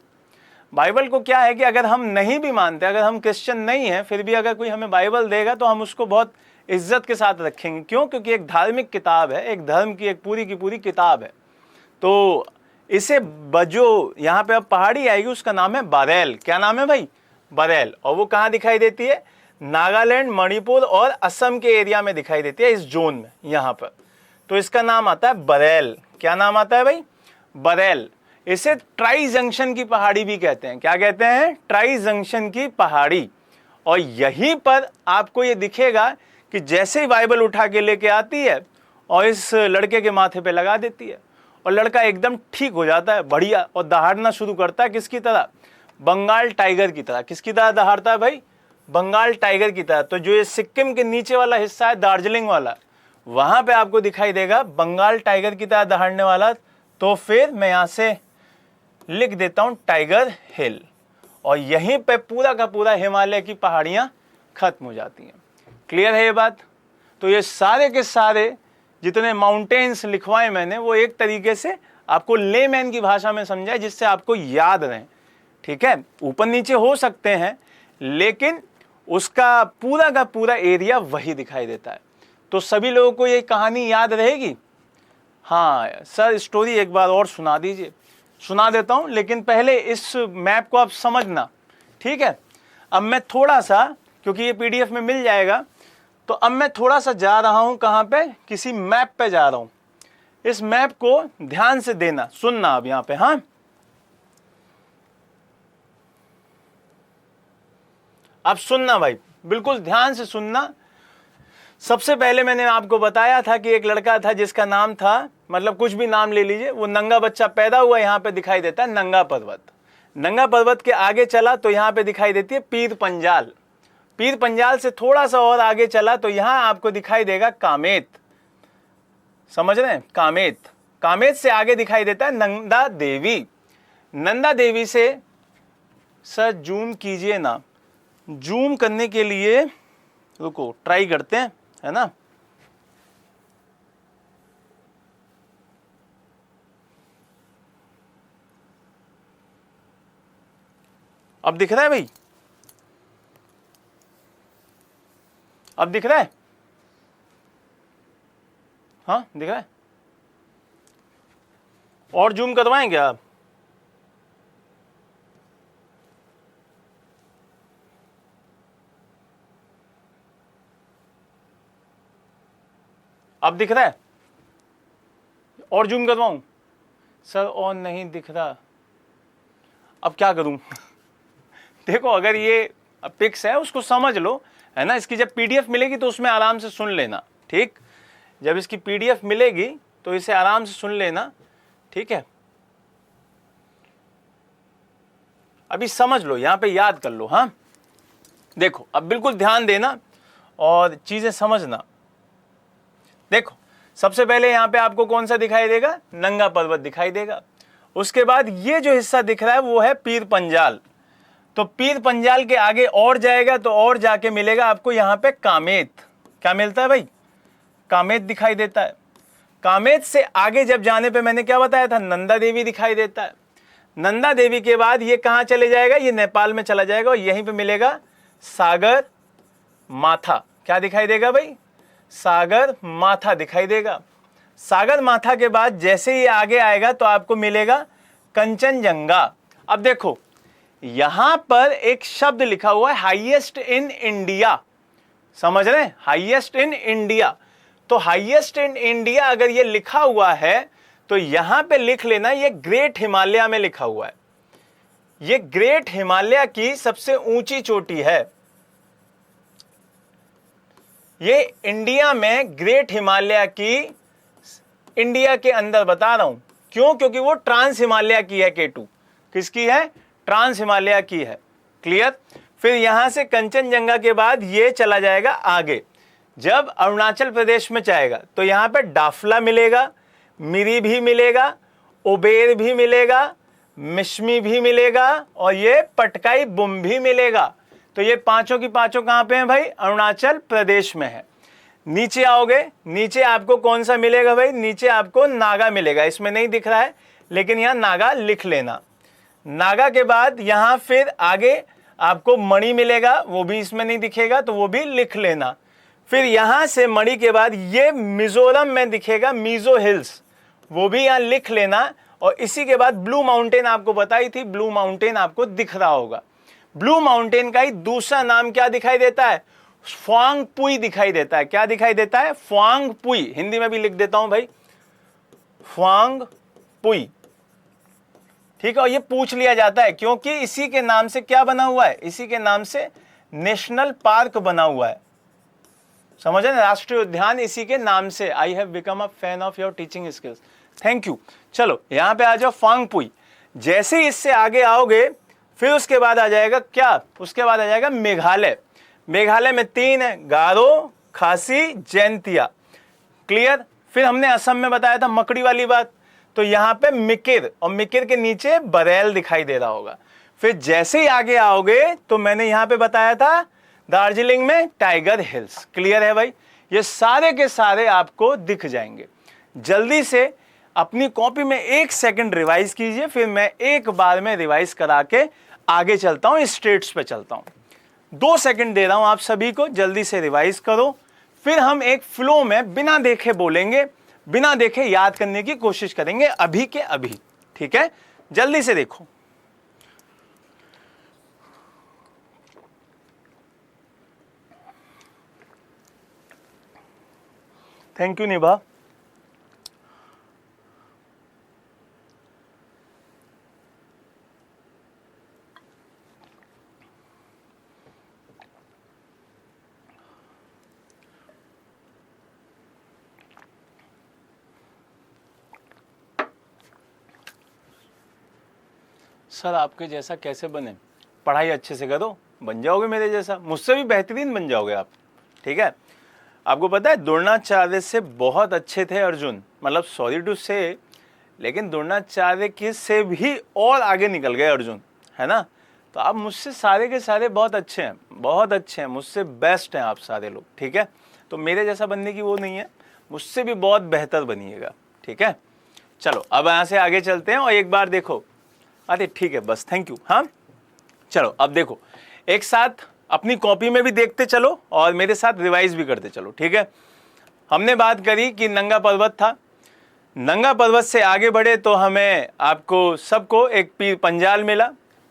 बाइबल को क्या है कि अगर हम नहीं भी मानते, अगर हम क्रिश्चियन नहीं हैं, फिर भी अगर कोई हमें बाइबल देगा तो हम उसको बहुत इज्जत के साथ रखेंगे। क्यों? क्योंकि एक धार्मिक किताब है, एक धर्म की एक पूरी की पूरी किताब है। तो इसे जो यहाँ पे अब पहाड़ी आएगी उसका नाम है बरेल। क्या नाम है भाई? बरेल। और वो कहाँ दिखाई देती है? नागालैंड, मणिपुर और असम के एरिया में दिखाई देती है, इस जोन में, यहाँ पर। तो इसका नाम आता है बरेल। क्या नाम आता है भाई? बरेल। इसे ट्राई जंक्शन की पहाड़ी भी कहते हैं। क्या कहते हैं? ट्राई जंक्शन की पहाड़ी। और यहीं पर आपको ये दिखेगा कि जैसे ही बाइबल उठा के लेके आती है और इस लड़के के माथे पे लगा देती है और लड़का एकदम ठीक हो जाता है, बढ़िया, और दहाड़ना शुरू करता है। किसकी तरह? बंगाल टाइगर की तरह। किसकी तरह दहाड़ता है भाई? बंगाल टाइगर की तरह। तो जो ये सिक्किम के नीचे वाला हिस्सा है, दार्जिलिंग वाला, वहां पे आपको दिखाई देगा बंगाल टाइगर की तरह दहाड़ने वाला। तो फिर मैं यहां से लिख देता हूं टाइगर हिल, और यहीं पे पूरा का पूरा हिमालय की पहाड़ियां खत्म हो जाती हैं। क्लियर है ये बात? तो ये सारे के सारे जितने माउंटेन्स लिखवाए मैंने, वो एक तरीके से आपको लेमैन की भाषा में समझाए, जिससे आपको याद रहे। ठीक है, ऊपर नीचे हो सकते हैं लेकिन उसका पूरा का पूरा एरिया वही दिखाई देता है। तो सभी लोगों को ये कहानी याद रहेगी? हाँ सर, स्टोरी एक बार और सुना दीजिए। सुना देता हूं, लेकिन पहले इस मैप को आप समझना, ठीक है। अब मैं थोड़ा सा, क्योंकि ये पीडीएफ में मिल जाएगा, तो अब मैं थोड़ा सा जा रहा हूं कहां पे? किसी मैप पे जा रहा हूं। इस मैप को ध्यान से देना, सुनना अब यहां पे। हाँ, अब सुनना भाई, बिल्कुल ध्यान से सुनना। सबसे पहले मैंने आपको बताया था कि एक लड़का था जिसका नाम था, मतलब कुछ भी नाम ले लीजिए, वो नंगा बच्चा पैदा हुआ। यहाँ पे दिखाई देता है नंगा पर्वत। नंगा पर्वत के आगे चला तो यहाँ पे दिखाई देती है पीर पंजाल। पीर पंजाल से थोड़ा सा और आगे चला तो यहाँ आपको दिखाई देगा कामेत। समझ रहे हैं? कामेत। कामेत से आगे दिखाई देता है नंदा देवी। नंदा देवी से, सर जूम कीजिए ना, जूम करने के लिए रुको ट्राई करते हैं, है ना। अब दिख रहा है भाई, अब दिख रहा है, हाँ दिख रहा है। और जूम करवाएं क्या आप? अब दिख रहा है? और जूम करवाऊं? सर और नहीं दिख रहा, अब क्या करूं? देखो अगर ये पिक्स है उसको समझ लो, है ना। इसकी जब पीडीएफ मिलेगी तो उसमें आराम से सुन लेना, ठीक। जब इसकी पीडीएफ मिलेगी तो इसे आराम से सुन लेना, ठीक है। अभी समझ लो, यहां पे याद कर लो, हाँ। देखो अब बिल्कुल ध्यान देना और चीजें समझना। देखो सबसे पहले यहां पे आपको कौन सा दिखाई देगा? नंगा पर्वत दिखाई देगा। उसके बाद ये जो हिस्सा दिख रहा है वो है पीर पंजाल। तो पीर पंजाल के आगे और जाएगा तो और जाके मिलेगा आपको यहां पे कामेत। क्या मिलता है भाई? कामेत दिखाई देता है। कामेत से आगे जब जाने पे मैंने क्या बताया था? नंदा देवी दिखाई देता है। नंदा देवी के बाद ये कहां चले जाएगा? ये नेपाल में चला जाएगा और यहीं पे मिलेगा सागर माथा। क्या दिखाई देगा भाई? सागर माथा दिखाई देगा। सागर माथा के बाद जैसे ही आगे आएगा तो आपको मिलेगा कंचनजंगा। अब देखो यहां पर एक शब्द लिखा हुआ है हाईएस्ट इन इंडिया, समझ रहे हैं? Highest in India. तो हाईएस्ट इन इंडिया अगर ये लिखा हुआ है तो यहां पे लिख लेना ये ग्रेट हिमालय में लिखा हुआ है। ये ग्रेट हिमालय की सबसे ऊंची चोटी है। ये इंडिया में ग्रेट हिमालय की, इंडिया के अंदर बता रहा हूं क्यों? क्योंकि वो ट्रांस हिमालय की है। K2 किसकी है? ट्रांस हिमालय की है। क्लियर? फिर यहां से कंचनजंगा के बाद ये चला जाएगा आगे। जब अरुणाचल प्रदेश में जाएगा तो यहां पे डाफला मिलेगा, मिरी भी मिलेगा, उबेर भी मिलेगा, मिश्मी भी मिलेगा और ये पटकाई बुम भी मिलेगा। तो ये पांचों की पांचों कहां पे हैं भाई? अरुणाचल प्रदेश में है। नीचे आओगे, नीचे आपको कौन सा मिलेगा भाई? नीचे आपको नागा मिलेगा। इसमें नहीं दिख रहा है लेकिन यहां नागा लिख लेना। नागा के बाद यहां फिर आगे आपको मणि मिलेगा, वो भी इसमें नहीं दिखेगा तो वो भी लिख लेना। फिर यहां से मणि के बाद ये मिजोरम में दिखेगा, मिजो हिल्स, वो भी यहां लिख लेना। और इसी के बाद ब्लू माउंटेन आपको बताई थी, ब्लू माउंटेन आपको दिख रहा होगा। ब्लू माउंटेन का ही दूसरा नाम क्या दिखाई देता है? फ्वांग पुई दिखाई देता है। क्या दिखाई देता है? फ्वांग पुई। हिंदी में भी लिख देता हूं भाई, फ्वांग पुई, ठीक है। और ये पूछ लिया जाता है क्योंकि इसी के नाम से क्या बना हुआ है? इसी के नाम से नेशनल पार्क बना हुआ है, समझ रहे? राष्ट्रीय उद्यान इसी के नाम से। I have become a fan of your teaching skills, thank you. चलो यहां पे आ जाओ, फ्वांग पुई। जैसे इससे आगे आओगे फिर उसके बाद आ जाएगा क्या? उसके बाद आ जाएगा मेघालय। मेघालय में 3 है, गारो, खासी, जैंतिया। क्लियर? फिर हमने असम में बताया था मकड़ी वाली बात, तो यहां पे मिकिर, और मिकिर के नीचे बरेल दिखाई दे रहा होगा। फिर जैसे ही आगे आओगे तो मैंने यहां पे बताया था दार्जिलिंग में टाइगर हिल्स। क्लियर है भाई? ये सारे के सारे आपको दिख जाएंगे। जल्दी से अपनी कॉपी में 1 सेकंड रिवाइज कीजिए, फिर मैं एक बार में रिवाइज करा के आगे चलता हूं, स्टेट्स पे चलता हूं। 2 सेकंड दे रहा हूं आप सभी को, जल्दी से रिवाइज करो। फिर हम एक फ्लो में बिना देखे बोलेंगे, बिना देखे याद करने की कोशिश करेंगे अभी के अभी, ठीक है? जल्दी से देखो। थैंक यू निभा। सर आपके जैसा कैसे बने? पढ़ाई अच्छे से करो, बन जाओगे मेरे जैसा, मुझसे भी बेहतरीन बन जाओगे आप, ठीक है? आपको पता है द्रोणाचार्य से बहुत अच्छे थे अर्जुन, मतलब सॉरी टू से, लेकिन द्रोणाचार्य के से भी और आगे निकल गए अर्जुन, है ना? तो आप मुझसे सारे के सारे बहुत अच्छे हैं, बहुत अच्छे हैं, मुझसे बेस्ट हैं आप सारे लोग, ठीक है। तो मेरे जैसा बनने की वो नहीं है, मुझसे भी बहुत बेहतर बनिएगा, ठीक है। चलो अब यहाँ से आगे चलते हैं और एक बार देखो, अरे ठीक है बस, थैंक यू। हाँ चलो अब देखो, एक साथ अपनी कॉपी में भी देखते चलो और मेरे साथ रिवाइज भी करते चलो, ठीक है। हमने बात करी कि नंगा पर्वत था, नंगा पर्वत से आगे बढ़े तो हमें आपको सबको एक पीर पंजाल मिला,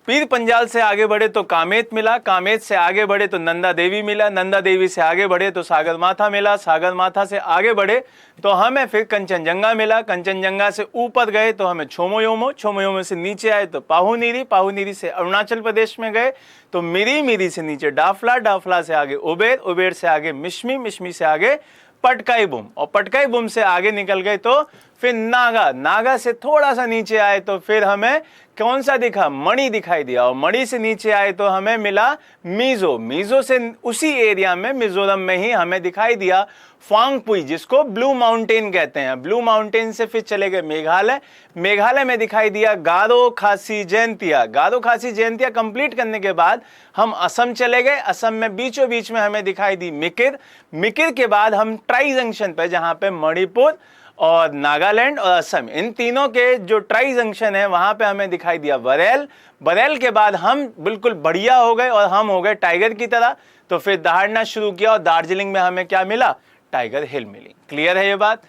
पीर पंजाल से आगे बढ़े तो कामेत मिला, कामेत से आगे बढ़े तो नंदा देवी मिला, नंदा देवी से आगे बढ़े तो सागर माथा मिला, सागर माथा से आगे बढ़े तो हमें फिर कंचनजंगा मिला, कंचनजंगा से ऊपर गए तो हमें छोमोयोमो, छोमोयोमो से नीचे आए तो पाहुनीरी, पाहुनीरी से अरुणाचल प्रदेश में गए तो मिरी, मिरी से नीचे डाफला, डाफला से आगे उबेर, उबेर से आगे मिश्मी, मिश्मी से आगे पटकाई बुम और पटकाई बुम से आगे निकल गए तो फिर नागा, नागा से थोड़ा सा नीचे आए तो फिर हमें कौन सा दिखा, मणि दिखाई दिया और मणि से नीचे आए तो हमें मिला मिजो, मिजो से उसी एरिया में मिजोरम में ही हमें दिखाई दिया फांगपुई, जिसको ब्लू माउंटेन कहते हैं। ब्लू माउंटेन से फिर चले गए मेघालय, मेघालय में दिखाई दिया गारो खासी जयंतिया, गारो खासी जयंतिया कंप्लीट करने के बाद हम असम चले गए, असम में बीचों बीच में हमें दिखाई दी मिकिर, मिकिर के बाद हम ट्राई जंक्शन पे जहां पे मणिपुर और नागालैंड और असम, इन तीनों के जो ट्राई जंक्शन है वहां पे हमें दिखाई दिया बरेल, बरेल के बाद हम बिल्कुल बढ़िया हो गए और हम हो गए टाइगर की तरह, तो फिर दहाड़ना शुरू किया और दार्जिलिंग में हमें क्या मिला, टाइगर हिल मिली। क्लियर है ये बात,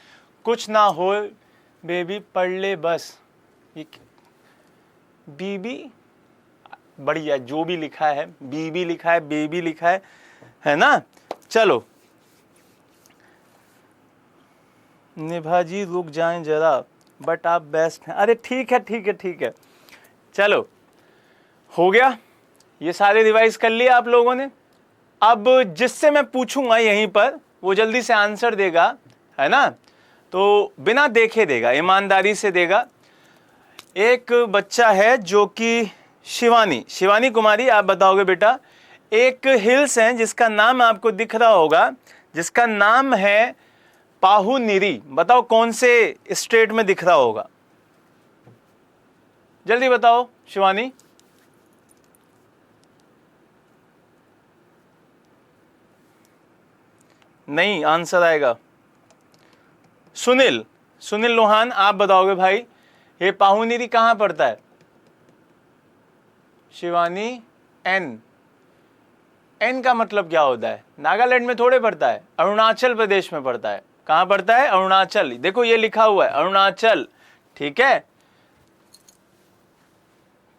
कुछ ना हो बेबी पढ़ ले बस, ये बीबी बढ़िया, जो भी लिखा है बीबी लिखा है, बेबी लिखा है ना। चलो निभा जी रुक जाएं जरा, बट आप बेस्ट हैं। अरे ठीक है ठीक है ठीक है, चलो हो गया, ये सारे रिवाइज कर लिए आप लोगों ने। अब जिससे मैं पूछूंगा यहीं पर वो जल्दी से आंसर देगा, है ना, तो बिना देखे देगा, ईमानदारी से देगा। एक बच्चा है जो कि शिवानी, शिवानी कुमारी, आप बताओगे बेटा, एक हिल्स है जिसका नाम आपको दिख रहा होगा, जिसका नाम है पाहुनीरी, बताओ कौन से स्टेट में दिख रहा होगा, जल्दी बताओ शिवानी। नहीं आंसर आएगा। सुनील, सुनील लोहान, आप बताओगे भाई ये पाहुनीरी कहां पड़ता है। शिवानी, एन, एन का मतलब क्या होता है, नागालैंड में थोड़े पड़ता है, अरुणाचल प्रदेश में पड़ता है। कहां पड़ता है, अरुणाचल, देखो ये लिखा हुआ है अरुणाचल, ठीक है।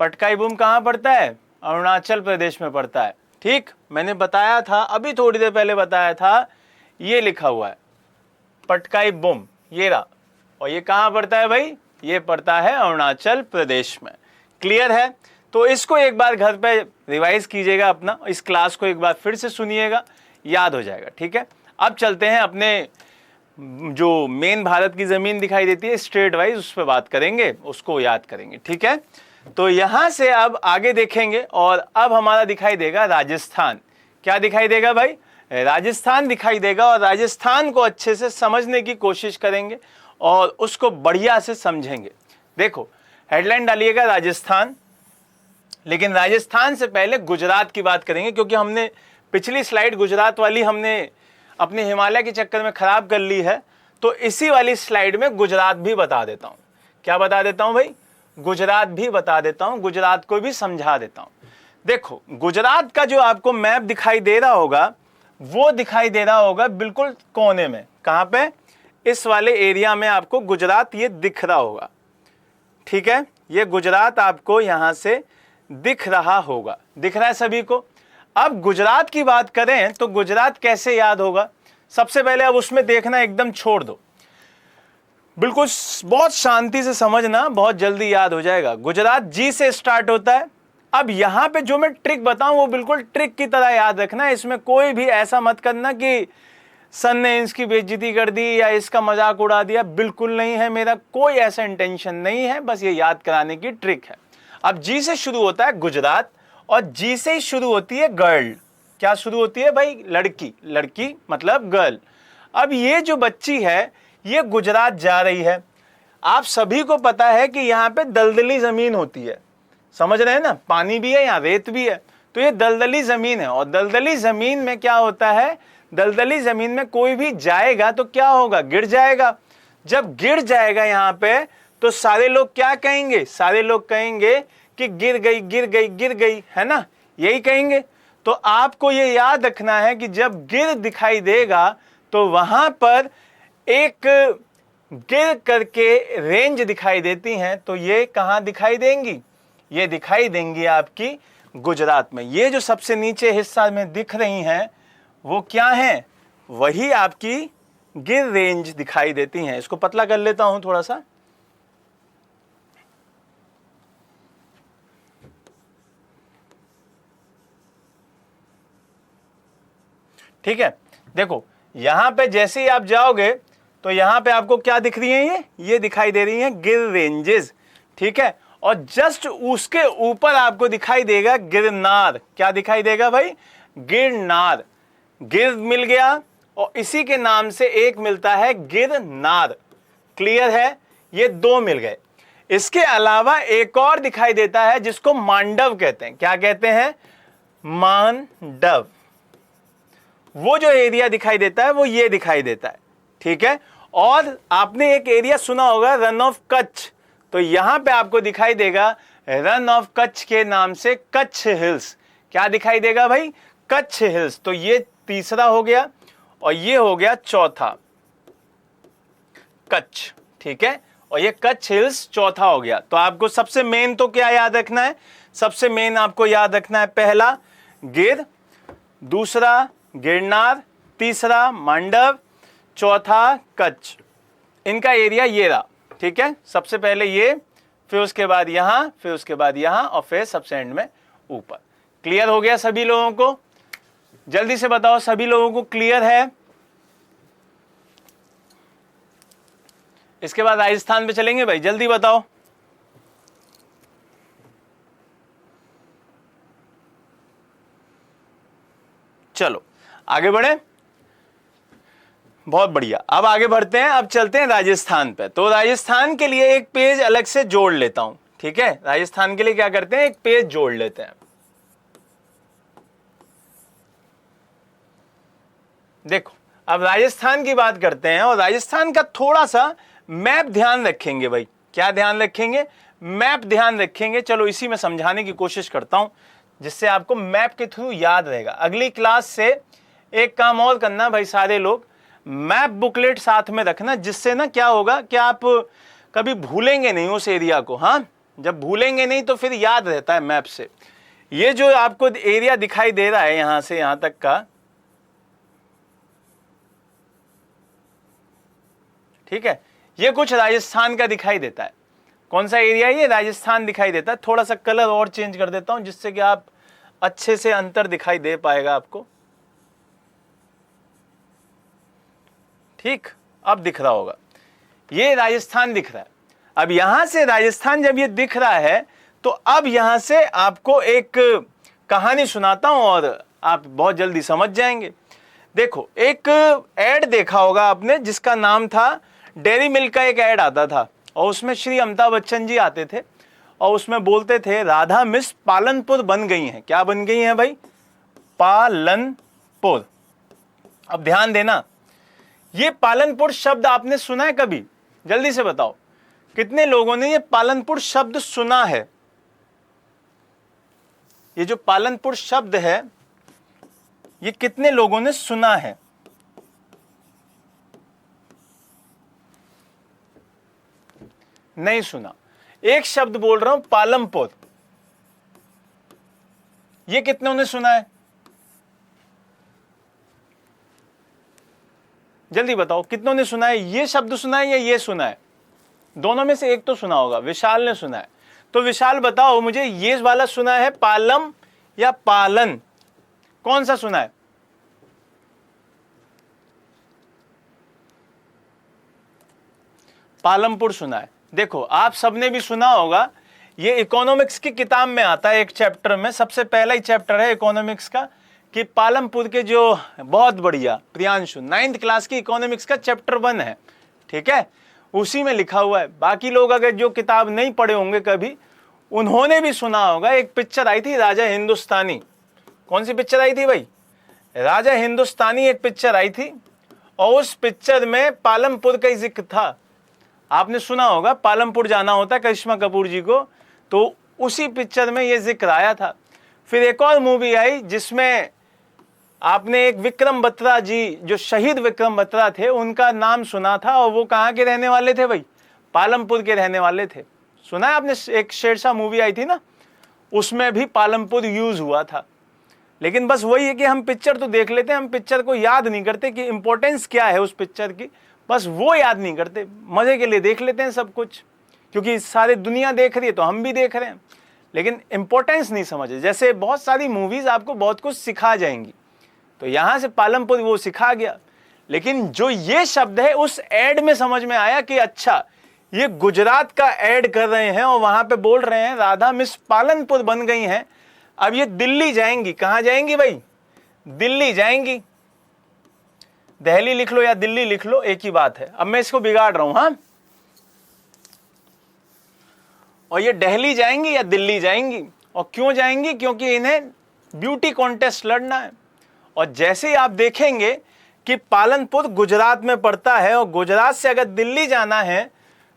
पटकाई बुम कहां पड़ता है, अरुणाचल प्रदेश में पड़ता है, ठीक। मैंने बताया था अभी थोड़ी देर पहले बताया था, ये लिखा हुआ है पटकाई बुम, ये रहा, और ये कहां पड़ता है भाई, ये पड़ता है अरुणाचल प्रदेश में। क्लियर है, तो इसको एक बार घर पे रिवाइज कीजिएगा अपना, इस क्लास को एक बार फिर से सुनिएगा, याद हो जाएगा, ठीक है। अब चलते हैं अपने जो मेन भारत की जमीन दिखाई देती है स्टेट वाइज, उस पर बात करेंगे, उसको याद करेंगे, ठीक है। तो यहां से अब आगे देखेंगे और अब हमारा दिखाई देगा राजस्थान। क्या दिखाई देगा भाई, राजस्थान दिखाई देगा, और राजस्थान को अच्छे से समझने की कोशिश करेंगे और उसको बढ़िया से समझेंगे। देखो हेडलाइन डालिएगा राजस्थान, लेकिन राजस्थान से पहले गुजरात की बात करेंगे, क्योंकि हमने पिछली स्लाइड गुजरात वाली हमने अपने हिमालय के चक्कर में खराब कर ली है, तो इसी वाली स्लाइड में गुजरात भी बता देता हूं। क्या बता देता हूं भाई, गुजरात भी बता देता हूं, गुजरात को भी समझा देता हूं। देखो गुजरात का जो आपको मैप दिखाई दे रहा होगा, वो दिखाई दे रहा होगा बिल्कुल कोने में, कहां पे, इस वाले एरिया में आपको गुजरात ये दिख रहा होगा, ठीक है। ये गुजरात आपको यहां से दिख रहा होगा, दिख रहा है सभी को। अब गुजरात की बात करें तो गुजरात कैसे याद होगा, सबसे पहले अब उसमें देखना एकदम छोड़ दो, बिल्कुल बहुत शांति से समझना, बहुत जल्दी याद हो जाएगा। गुजरात जी से स्टार्ट होता है। अब यहां पे जो मैं ट्रिक बताऊं वो बिल्कुल ट्रिक की तरह याद रखना, इसमें कोई भी ऐसा मत करना कि सन ने इसकी बेइज्जती कर दी या इसका मजाक उड़ा दिया, बिल्कुल नहीं है, मेरा कोई ऐसा इंटेंशन नहीं है, बस ये याद कराने की ट्रिक है। अब जी से शुरू होता है गुजरात, और जी से ही शुरू होती है गर्ल। क्या शुरू होती है भाई, लड़की, लड़की मतलब गर्ल। अब ये जो बच्ची है ये गुजरात जा रही है। आप सभी को पता है कि यहाँ पे दलदली जमीन होती है, समझ रहे हैं ना, पानी भी है, यहाँ रेत भी है, तो ये दलदली जमीन है, और दलदली जमीन में क्या होता है, दलदली जमीन में कोई भी जाएगा तो क्या होगा, गिर जाएगा। जब गिर जाएगा यहाँ पे तो सारे लोग क्या कहेंगे, सारे लोग कहेंगे कि गिर गई गिर गई गिर गई, है ना, यही कहेंगे। तो आपको ये याद रखना है कि जब गिर दिखाई देगा तो वहां पर एक गिर करके रेंज दिखाई देती हैं, तो ये कहां दिखाई देंगी, ये दिखाई देंगी आपकी गुजरात में। ये जो सबसे नीचे हिस्सा में दिख रही हैं वो क्या हैं, वही आपकी गिर रेंज दिखाई देती हैं। इसको पतला कर लेता हूं थोड़ा सा। ठीक है, देखो यहां पे जैसे ही आप जाओगे तो यहां पे आपको क्या दिख रही है, ये दिखाई दे रही हैं गिर रेंजेस। ठीक है, और जस्ट उसके ऊपर आपको दिखाई देगा गिरनार। क्या दिखाई देगा भाई, गिरनार। गिर मिल गया और इसी के नाम से एक मिलता है गिरनार। क्लियर है, ये दो मिल गए। इसके अलावा एक और दिखाई देता है जिसको मांडव कहते हैं। क्या कहते हैं, मांडव। वो जो एरिया दिखाई देता है वो ये दिखाई देता है। ठीक है, और आपने एक एरिया सुना होगा रन ऑफ कच्छ, तो यहां पे आपको दिखाई देगा रन ऑफ कच्छ के नाम से कच्छ हिल्स। क्या दिखाई देगा भाई, कच्छ हिल्स। तो ये तीसरा हो गया और ये हो गया चौथा, कच्छ। ठीक है, और ये कच्छ हिल्स चौथा हो गया। तो आपको सबसे मेन तो क्या याद रखना है, सबसे मेन आपको याद रखना है पहला गिर, दूसरा गिरनार, तीसरा मांडव, चौथा कच्छ। इनका एरिया ये रहा। ठीक है, सबसे पहले ये, फिर उसके बाद यहां, फिर उसके बाद यहां, और फिर सबसे एंड में ऊपर। क्लियर हो गया सभी लोगों को, जल्दी से बताओ सभी लोगों को क्लियर है। इसके बाद राजस्थान पे चलेंगे भाई, जल्दी बताओ। चलो आगे बढ़े, बहुत बढ़िया। अब आगे बढ़ते हैं, अब चलते हैं राजस्थान पे। तो राजस्थान के लिए एक पेज अलग से जोड़ लेता हूं। ठीक है, राजस्थान के लिए क्या करते हैं, एक पेज जोड़ लेते हैं। देखो अब राजस्थान की बात करते हैं, और राजस्थान का थोड़ा सा मैप ध्यान रखेंगे भाई। क्या ध्यान रखेंगे, मैप ध्यान रखेंगे। चलो इसी में समझाने की कोशिश करता हूं जिससे आपको मैप के थ्रू याद रहेगा। अगली क्लास से एक काम और करना भाई, सारे लोग मैप बुकलेट साथ में रखना, जिससे ना क्या होगा कि आप कभी भूलेंगे नहीं उस एरिया को। हाँ, जब भूलेंगे नहीं तो फिर याद रहता है मैप से। ये जो आपको एरिया दिखाई दे रहा है यहां से यहां तक का, ठीक है, ये कुछ राजस्थान का दिखाई देता है। कौन सा एरिया है ये, राजस्थान दिखाई देता है। थोड़ा सा कलर और चेंज कर देता हूं जिससे कि आप अच्छे से अंतर दिखाई दे पाएगा आपको। ठीक, अब दिख रहा होगा, ये राजस्थान दिख रहा है। अब यहां से राजस्थान जब ये दिख रहा है तो अब यहां से आपको एक कहानी सुनाता हूं और आप बहुत जल्दी समझ जाएंगे। देखो एक एड देखा होगा आपने जिसका नाम था डेयरी मिल्क का। एक एड आता था और उसमें श्री अमिताभ बच्चन जी आते थे और उसमें बोलते थे राधा मिस पालनपुर बन गई हैं। क्या बन गई हैं भाई, पालनपुर। अब ध्यान देना, ये पालनपुर शब्द आपने सुना है कभी, जल्दी से बताओ कितने लोगों ने ये पालनपुर शब्द सुना है। ये जो पालनपुर शब्द है ये कितने लोगों ने सुना है, नहीं सुना। एक शब्द बोल रहा हूं पालमपुर, ये कितनों ने सुना है, जल्दी बताओ कितनों ने सुना है। ये शब्द सुना है या ये सुना है, दोनों में से एक तो सुना होगा। विशाल ने सुना है, तो विशाल बताओ मुझे ये वाला सुना है पालम या पालन, कौन सा सुना है। पालमपुर सुना है। देखो आप सबने भी सुना होगा, ये इकोनॉमिक्स की किताब में आता है एक चैप्टर में, सबसे पहला ही चैप्टर है इकोनॉमिक्स का, कि पालमपुर के जो बहुत बढ़िया प्रियांशु 9th क्लास की इकोनॉमिक्स का चैप्टर 1 है। ठीक है, उसी में लिखा हुआ है। बाकी लोग अगर जो किताब नहीं पढ़े होंगे कभी, उन्होंने भी सुना होगा। एक पिक्चर आई थी राजा हिंदुस्तानी, कौन सी पिक्चर आई थी भाई? राजा हिंदुस्तानी एक पिक्चर आई थी और उस पिक्चर में पालमपुर का ही जिक्र था। आपने सुना होगा, पालमपुर जाना होता है करिश्मा कपूर जी को, तो उसी पिक्चर में ये जिक्र आया था। फिर एक और मूवी आई जिसमें आपने एक विक्रम बत्रा जी, जो शहीद विक्रम बत्रा थे, उनका नाम सुना था और वो कहाँ के रहने वाले थे भाई? पालमपुर के रहने वाले थे। सुना है आपने? एक शेरशाह मूवी आई थी ना, उसमें भी पालमपुर यूज हुआ था। लेकिन बस वही है कि हम पिक्चर तो देख लेते हैं, हम पिक्चर को याद नहीं करते कि इंपॉर्टेंस क्या है उस पिक्चर की, बस वो याद नहीं करते। मजे के लिए देख लेते हैं सब कुछ, क्योंकि सारी दुनिया देख रही है तो हम भी देख रहे हैं, लेकिन इंपॉर्टेंस नहीं समझे। जैसे बहुत सारी मूवीज आपको बहुत कुछ सिखा जाएंगी, तो यहां से पालमपुर वो सिखा गया, लेकिन जो ये शब्द है उस एड में समझ में आया कि अच्छा ये गुजरात का ऐड कर रहे हैं और वहां पे बोल रहे हैं राधा मिस पालनपुर बन गई हैं, अब ये दिल्ली जाएंगी। कहां जाएंगी भाई? दिल्ली जाएंगी। दिल्ली लिख लो या दिल्ली लिख लो, एक ही बात है। अब मैं इसको बिगाड़ रहा हूं, हाँ। और ये दिल्ली जाएंगी या दिल्ली जाएंगी, और क्यों जाएंगी? क्योंकि इन्हें ब्यूटी कॉन्टेस्ट लड़ना है। और जैसे ही आप देखेंगे कि पालनपुर गुजरात में पड़ता है और गुजरात से अगर दिल्ली जाना है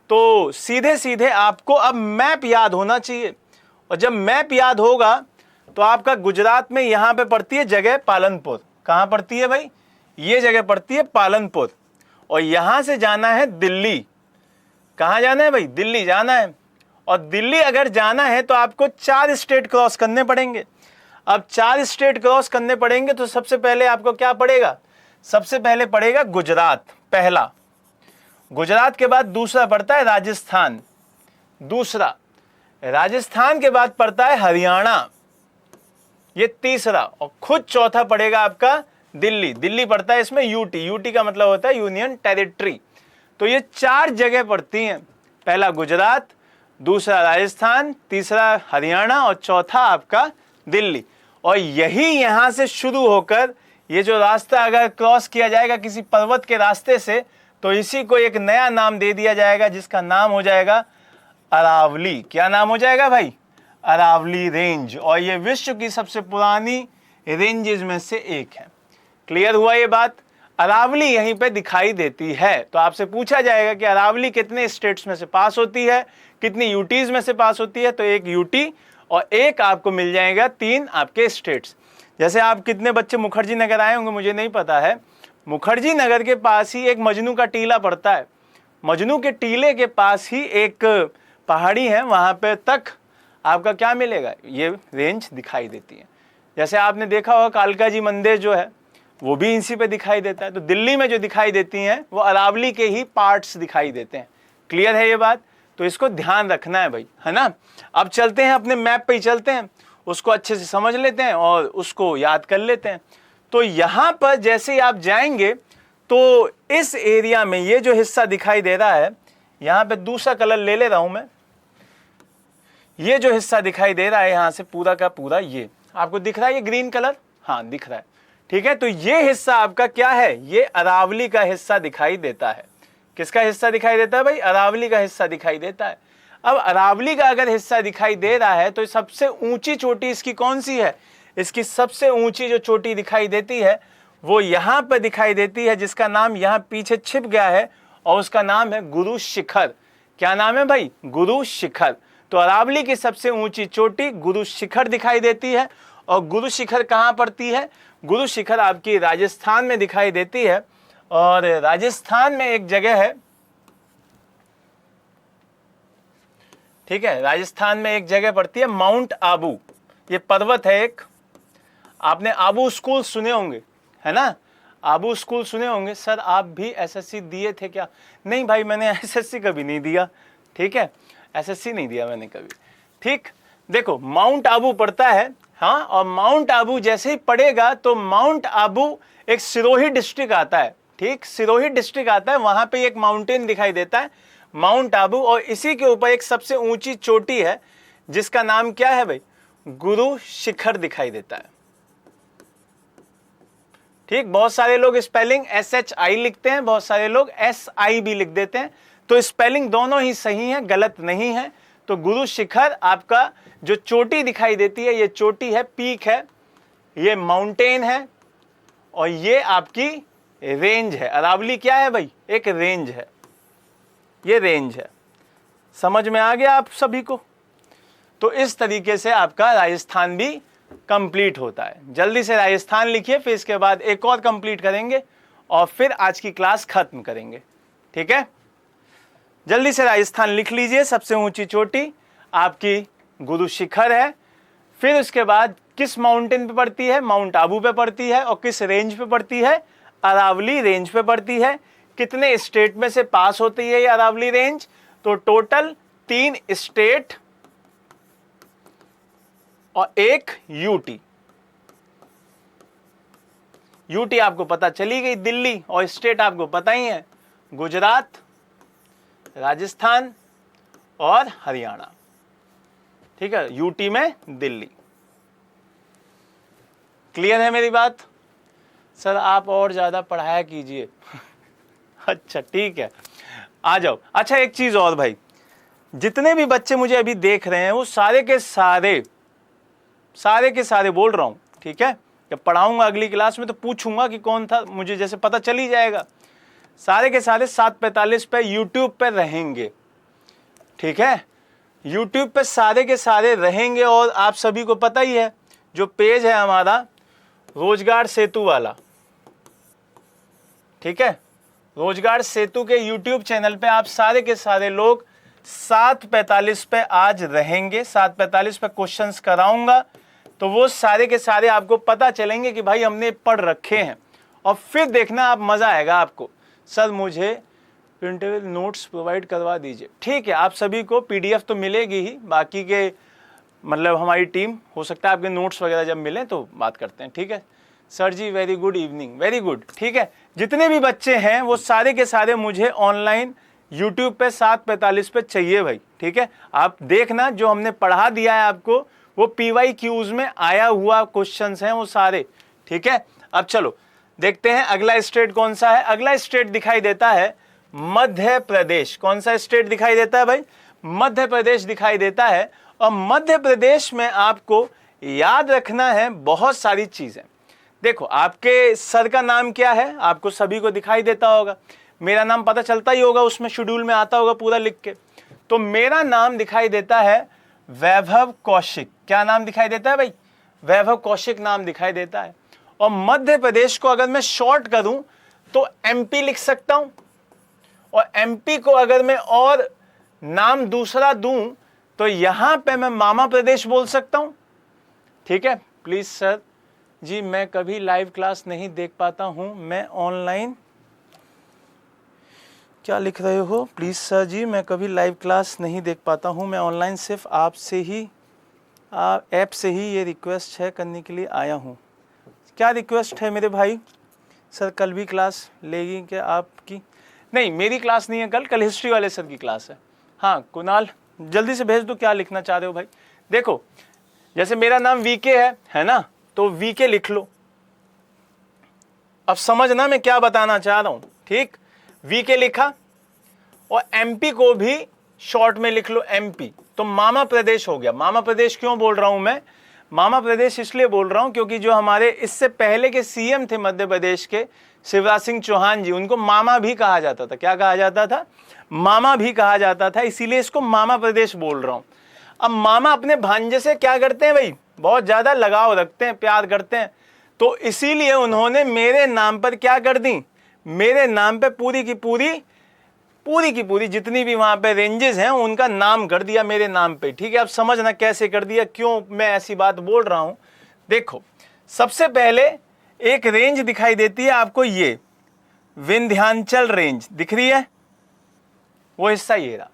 तो सीधे सीधे आपको अब मैप याद होना चाहिए, और जब मैप याद होगा तो आपका गुजरात में यहां पे पड़ती है जगह पालनपुर। कहां पड़ती है भाई? ये जगह पड़ती है पालनपुर, और यहां से जाना है दिल्ली। कहां जाना है भाई? दिल्ली जाना है। और दिल्ली अगर जाना है तो आपको 4 स्टेट क्रॉस करने पड़ेंगे। अब 4 स्टेट क्रॉस करने पड़ेंगे तो सबसे पहले आपको क्या पड़ेगा? सबसे पहले पड़ेगा गुजरात, पहला। गुजरात के बाद दूसरा पड़ता है राजस्थान, दूसरा। राजस्थान के बाद पड़ता है हरियाणा, ये तीसरा। और खुद चौथा पड़ेगा आपका दिल्ली। दिल्ली पड़ता है इसमें यूटी, यूटी का मतलब होता है यूनियन टेरिटरी। तो ये 4 जगह पड़ती हैं, पहला गुजरात, दूसरा राजस्थान, तीसरा हरियाणा और चौथा आपका दिल्ली। और यही यहां से शुरू होकर ये जो रास्ता अगर क्रॉस किया जाएगा किसी पर्वत के रास्ते से, तो इसी को एक नया नाम दे दिया जाएगा जिसका नाम हो जाएगा अरावली। क्या नाम हो जाएगा भाई? अरावली रेंज। और ये विश्व की सबसे पुरानी रेंजेस में से एक है। क्लियर हुआ ये बात? अरावली यहीं पे दिखाई देती है। तो आपसे पूछा जाएगा कि अरावली कितने स्टेट्स में से पास होती है, कितनी यूटीज में से पास होती है? तो एक यूटी और एक आपको मिल जाएगा 3 आपके स्टेट्स। जैसे आप कितने बच्चे मुखर्जी नगर आए होंगे मुझे नहीं पता है, मुखर्जी नगर के पास ही एक मजनू का टीला पड़ता है। मजनू के टीले के पास ही एक पहाड़ी है, वहां पे तक आपका क्या मिलेगा? ये रेंज दिखाई देती है। जैसे आपने देखा होगा कालका जी मंदिर जो है वो भी इसी पे दिखाई देता है। तो दिल्ली में जो दिखाई देती हैं वो अरावली के ही पार्ट्स दिखाई देते हैं। क्लियर है ये बात? तो इसको ध्यान रखना है भाई, है ना। अब चलते हैं अपने मैप पे ही चलते हैं, उसको अच्छे से समझ लेते हैं और उसको याद कर लेते हैं। तो यहां पर जैसे ही आप जाएंगे तो इस एरिया में ये जो हिस्सा दिखाई दे रहा है, यहां पे दूसरा कलर ले रहा हूं मैं। ये जो हिस्सा दिखाई दे रहा है यहां से पूरा का पूरा, ये आपको दिख रहा है, ये ग्रीन कलर, हाँ दिख रहा है, ठीक है। तो ये हिस्सा आपका क्या है? ये अरावली का हिस्सा दिखाई देता है। किसका हिस्सा दिखाई देता है भाई? अरावली का हिस्सा दिखाई देता है। अब अरावली का अगर हिस्सा दिखाई दे रहा है तो सबसे ऊंची चोटी इसकी कौन सी है? इसकी सबसे ऊंची जो चोटी दिखाई देती है वो यहां पर दिखाई देती है, जिसका नाम यहां पीछे छिप गया है, और उसका नाम है गुरु शिखर। क्या नाम है भाई? गुरु शिखर। तो अरावली की सबसे ऊंची चोटी गुरु शिखर दिखाई देती है। और गुरु शिखर कहां पड़ती है? गुरु शिखर आपकी राजस्थान में दिखाई देती है, और राजस्थान में एक जगह है, ठीक है, राजस्थान में एक जगह पड़ती है माउंट आबू। ये पर्वत है एक, आपने आबू स्कूल सुने होंगे, है ना। आबू स्कूल सुने होंगे। सर आप भी एसएससी दिए थे क्या? नहीं भाई मैंने एसएससी कभी नहीं दिया, ठीक है, एसएससी नहीं दिया मैंने कभी। ठीक, देखो माउंट आबू पड़ता है, हाँ, और माउंट आबू जैसे ही पड़ेगा तो माउंट आबू एक सिरोही डिस्ट्रिक्ट आता है, ठीक, सिरोही डिस्ट्रिक्ट आता है, वहां पे एक माउंटेन दिखाई देता है माउंट आबू, और इसी के ऊपर एक सबसे ऊंची चोटी है जिसका नाम क्या है भाई? गुरु शिखर दिखाई देता है। ठीक, बहुत सारे लोग स्पेलिंग SHI लिखते हैं, बहुत सारे लोग SI भी लिख देते हैं, तो स्पेलिंग दोनों ही सही है, गलत नहीं है। तो गुरु शिखर आपका जो चोटी दिखाई देती है, ये चोटी है, पीक है, ये माउंटेन है और ये आपकी रेंज है। अरावली क्या है भाई? एक रेंज है, ये रेंज है। समझ में आ गया आप सभी को? तो इस तरीके से आपका राजस्थान भी कंप्लीट होता है। जल्दी से राजस्थान लिखिए, फिर इसके बाद एक और कंप्लीट करेंगे और फिर आज की क्लास खत्म करेंगे। ठीक है, जल्दी से राजस्थान लिख लीजिए। सबसे ऊंची चोटी आपकी गुरु शिखर है। फिर उसके बाद किस माउंटेन पे पड़ती है? माउंट आबू पे पड़ती है। और किस रेंज पे पड़ती है? अरावली रेंज पे पड़ती है। कितने स्टेट में से पास होती है ये अरावली रेंज? तो टोटल 3 स्टेट और 1 यूटी। यूटी आपको पता चली गई, दिल्ली। और स्टेट आपको पता ही है, गुजरात, राजस्थान और हरियाणा। ठीक है, यूटी में दिल्ली। क्लियर है मेरी बात? सर आप और ज्यादा पढ़ाया कीजिए। अच्छा ठीक है, आ जाओ। अच्छा एक चीज और भाई, जितने भी बच्चे मुझे अभी देख रहे हैं वो सारे के सारे बोल रहा हूं। ठीक है, जब पढ़ाऊंगा अगली क्लास में तो पूछूंगा कि कौन था, मुझे जैसे पता चल ही जाएगा। सारे के सारे 7:45 पे यूट्यूब पे रहेंगे। ठीक है, यूट्यूब पे सारे के सारे रहेंगे। और आप सभी को पता ही है, जो पेज है हमारा रोजगार सेतु वाला, ठीक है, रोजगार सेतु के यूट्यूब चैनल पे आप सारे के सारे लोग 7:45 पे आज रहेंगे। 7:45 पे क्वेश्चंस कराऊंगा, तो वो सारे के सारे आपको पता चलेंगे कि भाई हमने पढ़ रखे हैं। और फिर देखना आप, मजा आएगा आपको। सर मुझे प्रिंटेबल नोट्स प्रोवाइड करवा दीजिए। ठीक है, आप सभी को पीडीएफ तो मिलेगी ही, बाकी के मतलब हमारी टीम, हो सकता है आपके नोट्स वगैरह जब मिले तो बात करते हैं। ठीक है sir ji, very good evening, very good. ठीक है, जितने भी बच्चे हैं वो सारे के सारे मुझे ऑनलाइन यूट्यूब पे 7:45 पे चाहिए भाई। ठीक है, आप देखना जो हमने पढ़ा दिया है आपको, वो PYQs में आया हुआ क्वेश्चंस हैं वो सारे। ठीक है, अब चलो देखते हैं अगला स्टेट कौन सा है। अगला स्टेट दिखाई देता है मध्य प्रदेश। कौन सा स्टेट दिखाई देता है भाई? मध्य प्रदेश दिखाई देता है। और मध्य प्रदेश में आपको याद रखना है बहुत सारी चीजें। देखो, आपके सर का नाम क्या है? आपको सभी को दिखाई देता होगा। मेरा नाम पता चलता ही होगा, उसमें शेड्यूल में आता होगा पूरा लिख के। तो मेरा नाम दिखाई देता है वैभव कौशिक। क्या नाम दिखाई देता है भाई? वैभव कौशिक नाम दिखाई देता है। और मध्य प्रदेश को अगर मैं शॉर्ट करूं तो MP लिख सकता हूं। और MP को अगर मैं और नाम दूसरा दूं तो यहां पे मैं मामा प्रदेश बोल सकता हूं। ठीक है, प्लीज सर जी, मैं कभी लाइव क्लास नहीं देख पाता हूं, मैं ऑनलाइन। क्या लिख रहे हो? प्लीज सर जी, मैं कभी लाइव क्लास नहीं देख पाता हूं, मैं ऑनलाइन सिर्फ आपसे ही ऐप से ही ये रिक्वेस्ट है करने के लिए आया हूं। क्या रिक्वेस्ट है मेरे भाई? सर कल भी क्लास लेगी क्या आपकी? नहीं, मेरी क्लास नहीं है कल हिस्ट्री वाले सर की क्लास है। हाँ कुणाल, जल्दी से भेज दो क्या लिखना चाह रहे हो भाई। देखो, जैसे मेरा नाम VK है ना, तो VK लिख लो। अब समझना मैं क्या बताना चाह रहा हूं। ठीक, VK लिखा और MP को भी शॉर्ट में लिख लो MP, तो मामा प्रदेश हो गया। मामा प्रदेश क्यों बोल रहा हूं मैं? मामा प्रदेश इसलिए बोल रहा हूं क्योंकि जो हमारे इससे पहले के CM थे मध्य प्रदेश के, शिवराज सिंह चौहान जी, उनको मामा भी कहा जाता था। क्या कहा जाता था? मामा भी कहा जाता था, इसीलिए इसको मामा प्रदेश बोल रहा हूं। अब मामा अपने भांजे से क्या करते हैं भाई? बहुत ज्यादा लगाव रखते हैं, प्यार करते हैं। तो इसीलिए उन्होंने मेरे नाम पर क्या कर दी? मेरे नाम पे पूरी की पूरी जितनी भी वहां पे रेंजेस हैं उनका नाम कर दिया मेरे नाम पे। ठीक है, अब समझना कैसे कर दिया, क्यों मैं ऐसी बात बोल रहा हूं। देखो, सबसे पहले एक रेंज दिखाई देती है आपको, ये विंध्याचल रेंज दिख रही है, वो हिस्सा ये रहा।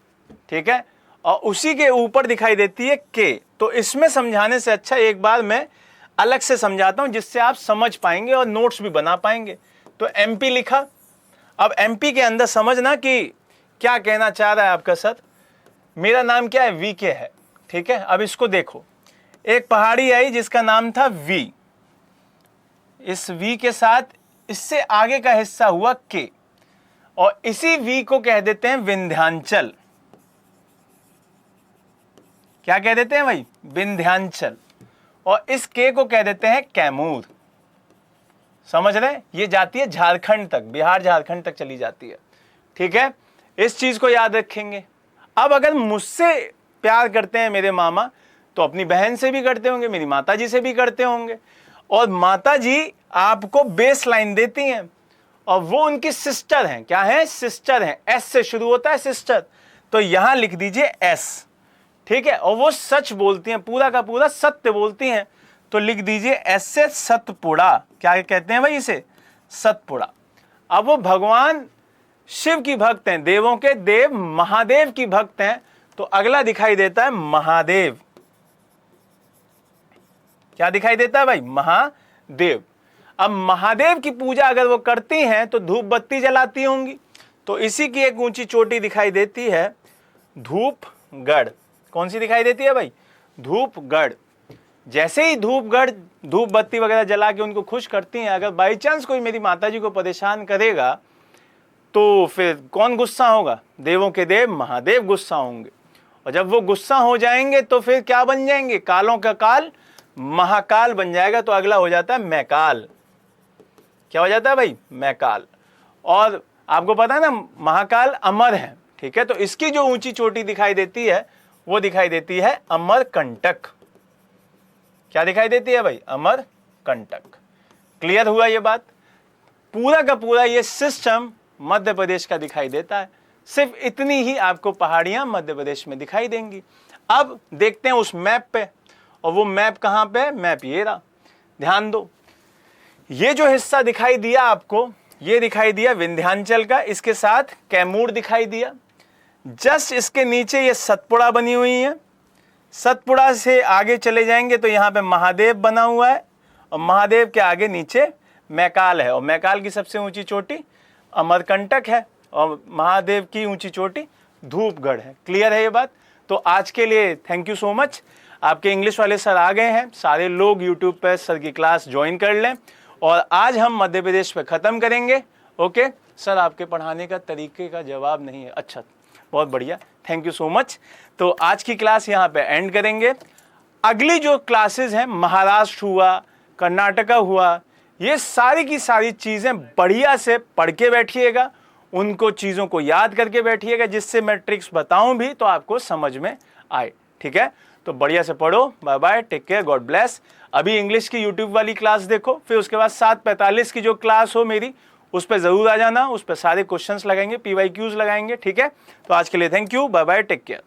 ठीक है, और उसी के ऊपर दिखाई देती है K। तो इसमें समझाने से अच्छा एक बार मैं अलग से समझाता हूं, जिससे आप समझ पाएंगे और नोट्स भी बना पाएंगे। तो MP लिखा। अब MP के अंदर समझना कि क्या कहना चाह रहा है आपका सर। मेरा नाम क्या है? VK है। ठीक है, अब इसको देखो, एक पहाड़ी आई जिसका नाम था V, इस V के साथ इससे आगे का हिस्सा हुआ K, और इसी V को कह देते हैं विंध्याचल। क्या कह देते हैं भाई? विंध्याचल। और इस के को कह देते हैं कैमूर। समझ रहे हैं? ये जाती है झारखंड तक, बिहार झारखंड तक चली जाती है। ठीक है, इस चीज को याद रखेंगे। अब अगर मुझसे प्यार करते हैं मेरे मामा तो अपनी बहन से भी करते होंगे, मेरी माता जी से भी करते होंगे, और माता जी आपको बेस लाइन देती हैं और वो उनकी सिस्टर हैं। क्या है? सिस्टर हैं। एस से शुरू होता है सिस्टर, तो यहां लिख दीजिए एस। ठीक है, और वो सच बोलती हैं, पूरा का पूरा सत्य बोलती हैं, तो लिख दीजिए एस से सतपुड़ा। क्या कहते हैं भाई इसे? सतपुड़ा। अब वो भगवान शिव की भक्त हैं, देवों के देव महादेव की भक्त हैं, तो अगला दिखाई देता है महादेव। क्या दिखाई देता है भाई? महादेव। अब महादेव की पूजा अगर वो करती हैं तो धूप बत्ती जलाती होंगी, तो इसी की एक ऊंची चोटी दिखाई देती है धूपगढ़। कौन सी दिखाई देती है भाई? धूपगढ़। जैसे ही धूपगढ़ धूप बत्ती वगैरह जला के उनको खुश करती हैं, अगर बाई चांस कोई मेरी माता जी को परेशान करेगा तो फिर कौन गुस्सा होगा? देवों के देव महादेव गुस्सा होंगे, और जब वो गुस्सा हो जाएंगे तो फिर क्या बन जाएंगे? कालों का काल महाकाल बन जाएगा, तो अगला हो जाता है मैकाल। क्या हो जाता है भाई? मैकाल। और आपको पता है ना, महाकाल अमर है। ठीक है, तो इसकी जो ऊंची चोटी दिखाई देती है वो दिखाई देती है अमरकंटक। क्या दिखाई देती है भाई? अमरकंटक। क्लियर हुआ ये बात? पूरा का पूरा ये सिस्टम मध्य प्रदेश का दिखाई देता है। सिर्फ इतनी ही आपको पहाड़ियां मध्य प्रदेश में दिखाई देंगी। अब देखते हैं उस मैप पे, और वो मैप कहां पे है? मैप ये रहा। ध्यान दो, ये जो हिस्सा दिखाई दिया आपको, ये दिखाई दिया विंध्याचल का, इसके साथ कैमूर दिखाई दिया। जस्ट इसके नीचे ये सतपुड़ा बनी हुई है। सतपुड़ा से आगे चले जाएंगे तो यहाँ पे महादेव बना हुआ है, और महादेव के आगे नीचे मैकाल है, और मैकाल की सबसे ऊंची चोटी अमरकंटक है, और महादेव की ऊंची चोटी धूपगढ़ है। क्लियर है ये बात? तो आज के लिए थैंक यू सो मच। आपके इंग्लिश वाले सर आ गए हैं, सारे लोग यूट्यूब पर सर की क्लास ज्वाइन कर लें, और आज हम मध्य प्रदेश पे ख़त्म करेंगे। ओके सर, आपके पढ़ाने का तरीके का जवाब नहीं है। अच्छा, बहुत बढ़िया, थैंक यू सो मच। तो आज की क्लास यहाँ पे एंड करेंगे। अगली जो क्लासेस हैं, महाराष्ट्र हुआ, कर्नाटका हुआ, ये सारी की सारी चीज़ें बढ़िया से पढ़ के बैठिएगा, उनको चीज़ों को याद करके बैठिएगा, जिससे मैं ट्रिक्स बताऊं भी तो आपको समझ में आए। ठीक है, तो बढ़िया से पढ़ो। Bye bye, take care, God bless. अभी इंग्लिश की यूट्यूब वाली क्लास देखो, फिर उसके बाद 7:45 की जो क्लास हो मेरी, उस पर ज़रूर आ जाना। उस पर सारे क्वेश्चंस लगाएंगे, PYQs लगाएंगे। ठीक है, तो आज के लिए thank you, bye bye, take care.